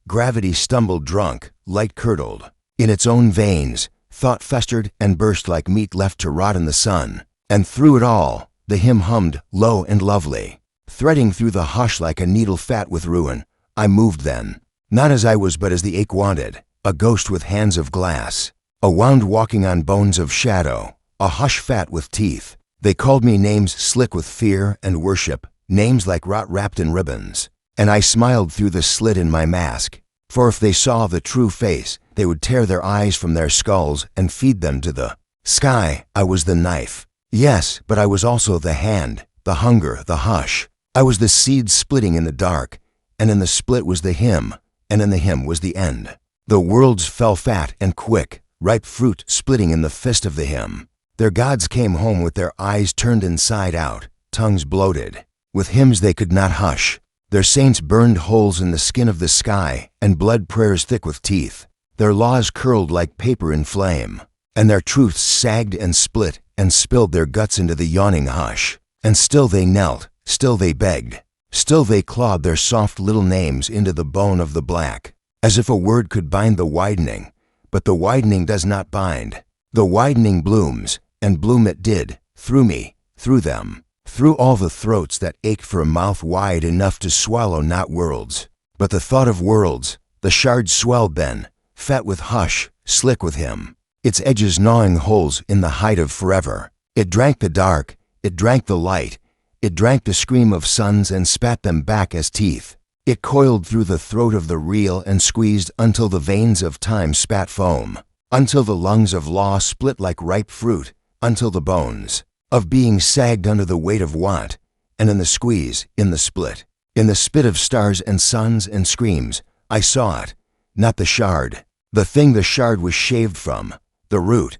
Gravity stumbled drunk, light curdled. In its own veins, thought festered and burst like meat left to rot in the sun. And through it all, the hymn hummed low and lovely, threading through the hush like a needle fat with ruin. I moved then, not as I was but as the ache wanted, a ghost with hands of glass, a wound walking on bones of shadow, a hush fat with teeth. They called me names slick with fear and worship, names like rot wrapped in ribbons. And I smiled through the slit in my mask, for if they saw the true face, they would tear their eyes from their skulls and feed them to the sky. I was the knife. Yes, but I was also the hand, the hunger, the hush. I was the seed splitting in the dark, and in the split was the hymn, and in the hymn was the end. The worlds fell fat and quick, ripe fruit splitting in the fist of the hymn. Their gods came home with their eyes turned inside out, tongues bloated. With hymns they could not hush. Their saints burned holes in the skin of the sky, and bled prayers thick with teeth. Their laws curled like paper in flame, and their truths sagged and split and spilled their guts into the yawning hush. And still they knelt, still they begged, still they clawed their soft little names into the bone of the black, as if a word could bind the widening, but the widening does not bind. The widening blooms, and bloom it did, through me, through them, through all the throats that ached for a mouth wide enough to swallow not worlds, but the thought of worlds. The shard swelled then, fat with hush, slick with him, its edges gnawing holes in the height of forever. It drank the dark, it drank the light, it drank the scream of suns and spat them back as teeth. It coiled through the throat of the real and squeezed until the veins of time spat foam, until the lungs of law split like ripe fruit, until the bones of being sagged under the weight of want, and in the squeeze, in the split, in the spit of stars and suns and screams, I saw it, not the shard, the thing the shard was shaved from, the root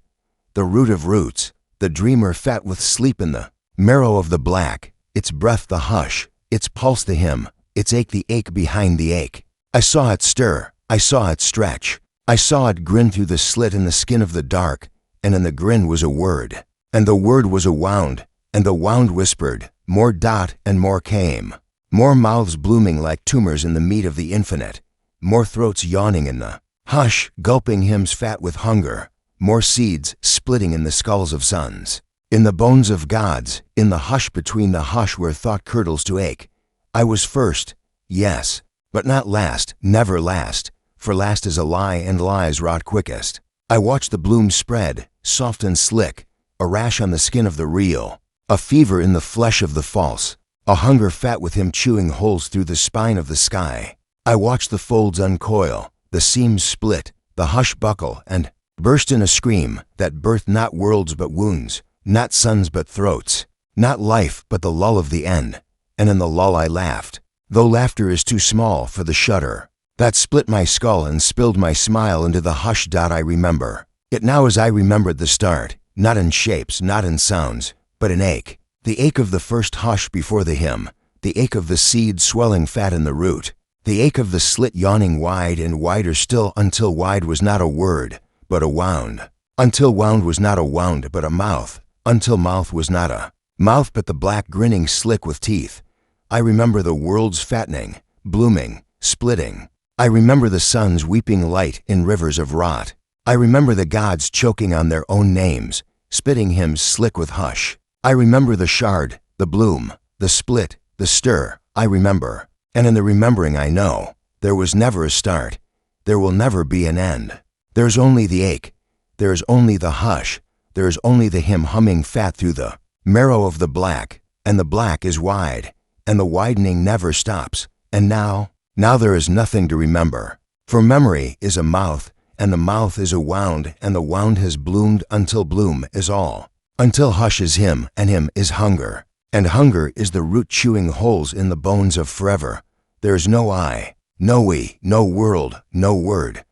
of roots, the dreamer fat with sleep in the marrow of the black, its breath the hush, its pulse the hymn, its ache the ache behind the ache. I saw it stir, I saw it stretch, I saw it grin through the slit in the skin of the dark, and in the grin was a word, and the word was a wound, and the wound whispered, more dot and more came, more mouths blooming like tumors in the meat of the infinite, more throats yawning in the hush, gulping hymns fat with hunger, more seeds splitting in the skulls of sons, in the bones of gods, in the hush between the hush where thought curdles to ache. I was first, yes, but not last, never last, for last is a lie and lies rot quickest. I watched the bloom spread, soft and slick, a rash on the skin of the real, a fever in the flesh of the false, a hunger fat with him chewing holes through the spine of the sky. I watched the folds uncoil, the seams split, the hush buckle, and burst in a scream that birthed not worlds but wounds, not suns but throats, not life but the lull of the end. And in the lull I laughed, though laughter is too small for the shudder that split my skull and spilled my smile into the hush. I remember it now as I remembered the start, not in shapes, not in sounds, but in ache, the ache of the first hush before the hymn, the ache of the seed swelling fat in the root, the ache of the slit yawning wide and wider still until wide was not a word, but a wound, until wound was not a wound but a mouth, until mouth was not a mouth but the black grinning slick with teeth. I remember the worlds fattening, blooming, splitting. I remember the suns weeping light in rivers of rot. I remember the gods choking on their own names, spitting hymns slick with hush. I remember the shard, the bloom, the split, the stir. I remember, and in the remembering I know, there was never a start. There will never be an end. There's only the ache. There is only the hush. There is only the hymn humming fat through the marrow of the black, and the black is wide, and the widening never stops. And now there is nothing to remember. For memory is a mouth, and the mouth is a wound, and the wound has bloomed until bloom is all, until hush is him, and him is hunger, and hunger is the root chewing holes in the bones of forever. There is no I, no we, no world, no word.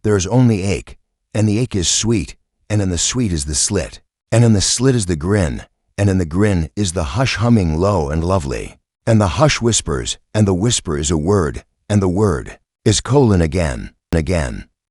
There is only ache, and the ache is sweet, and in the sweet is the slit, and in the slit is the grin, and in the grin is the hush humming low and lovely. And the hush whispers, and the whisper is a word, and the word is colon again and again.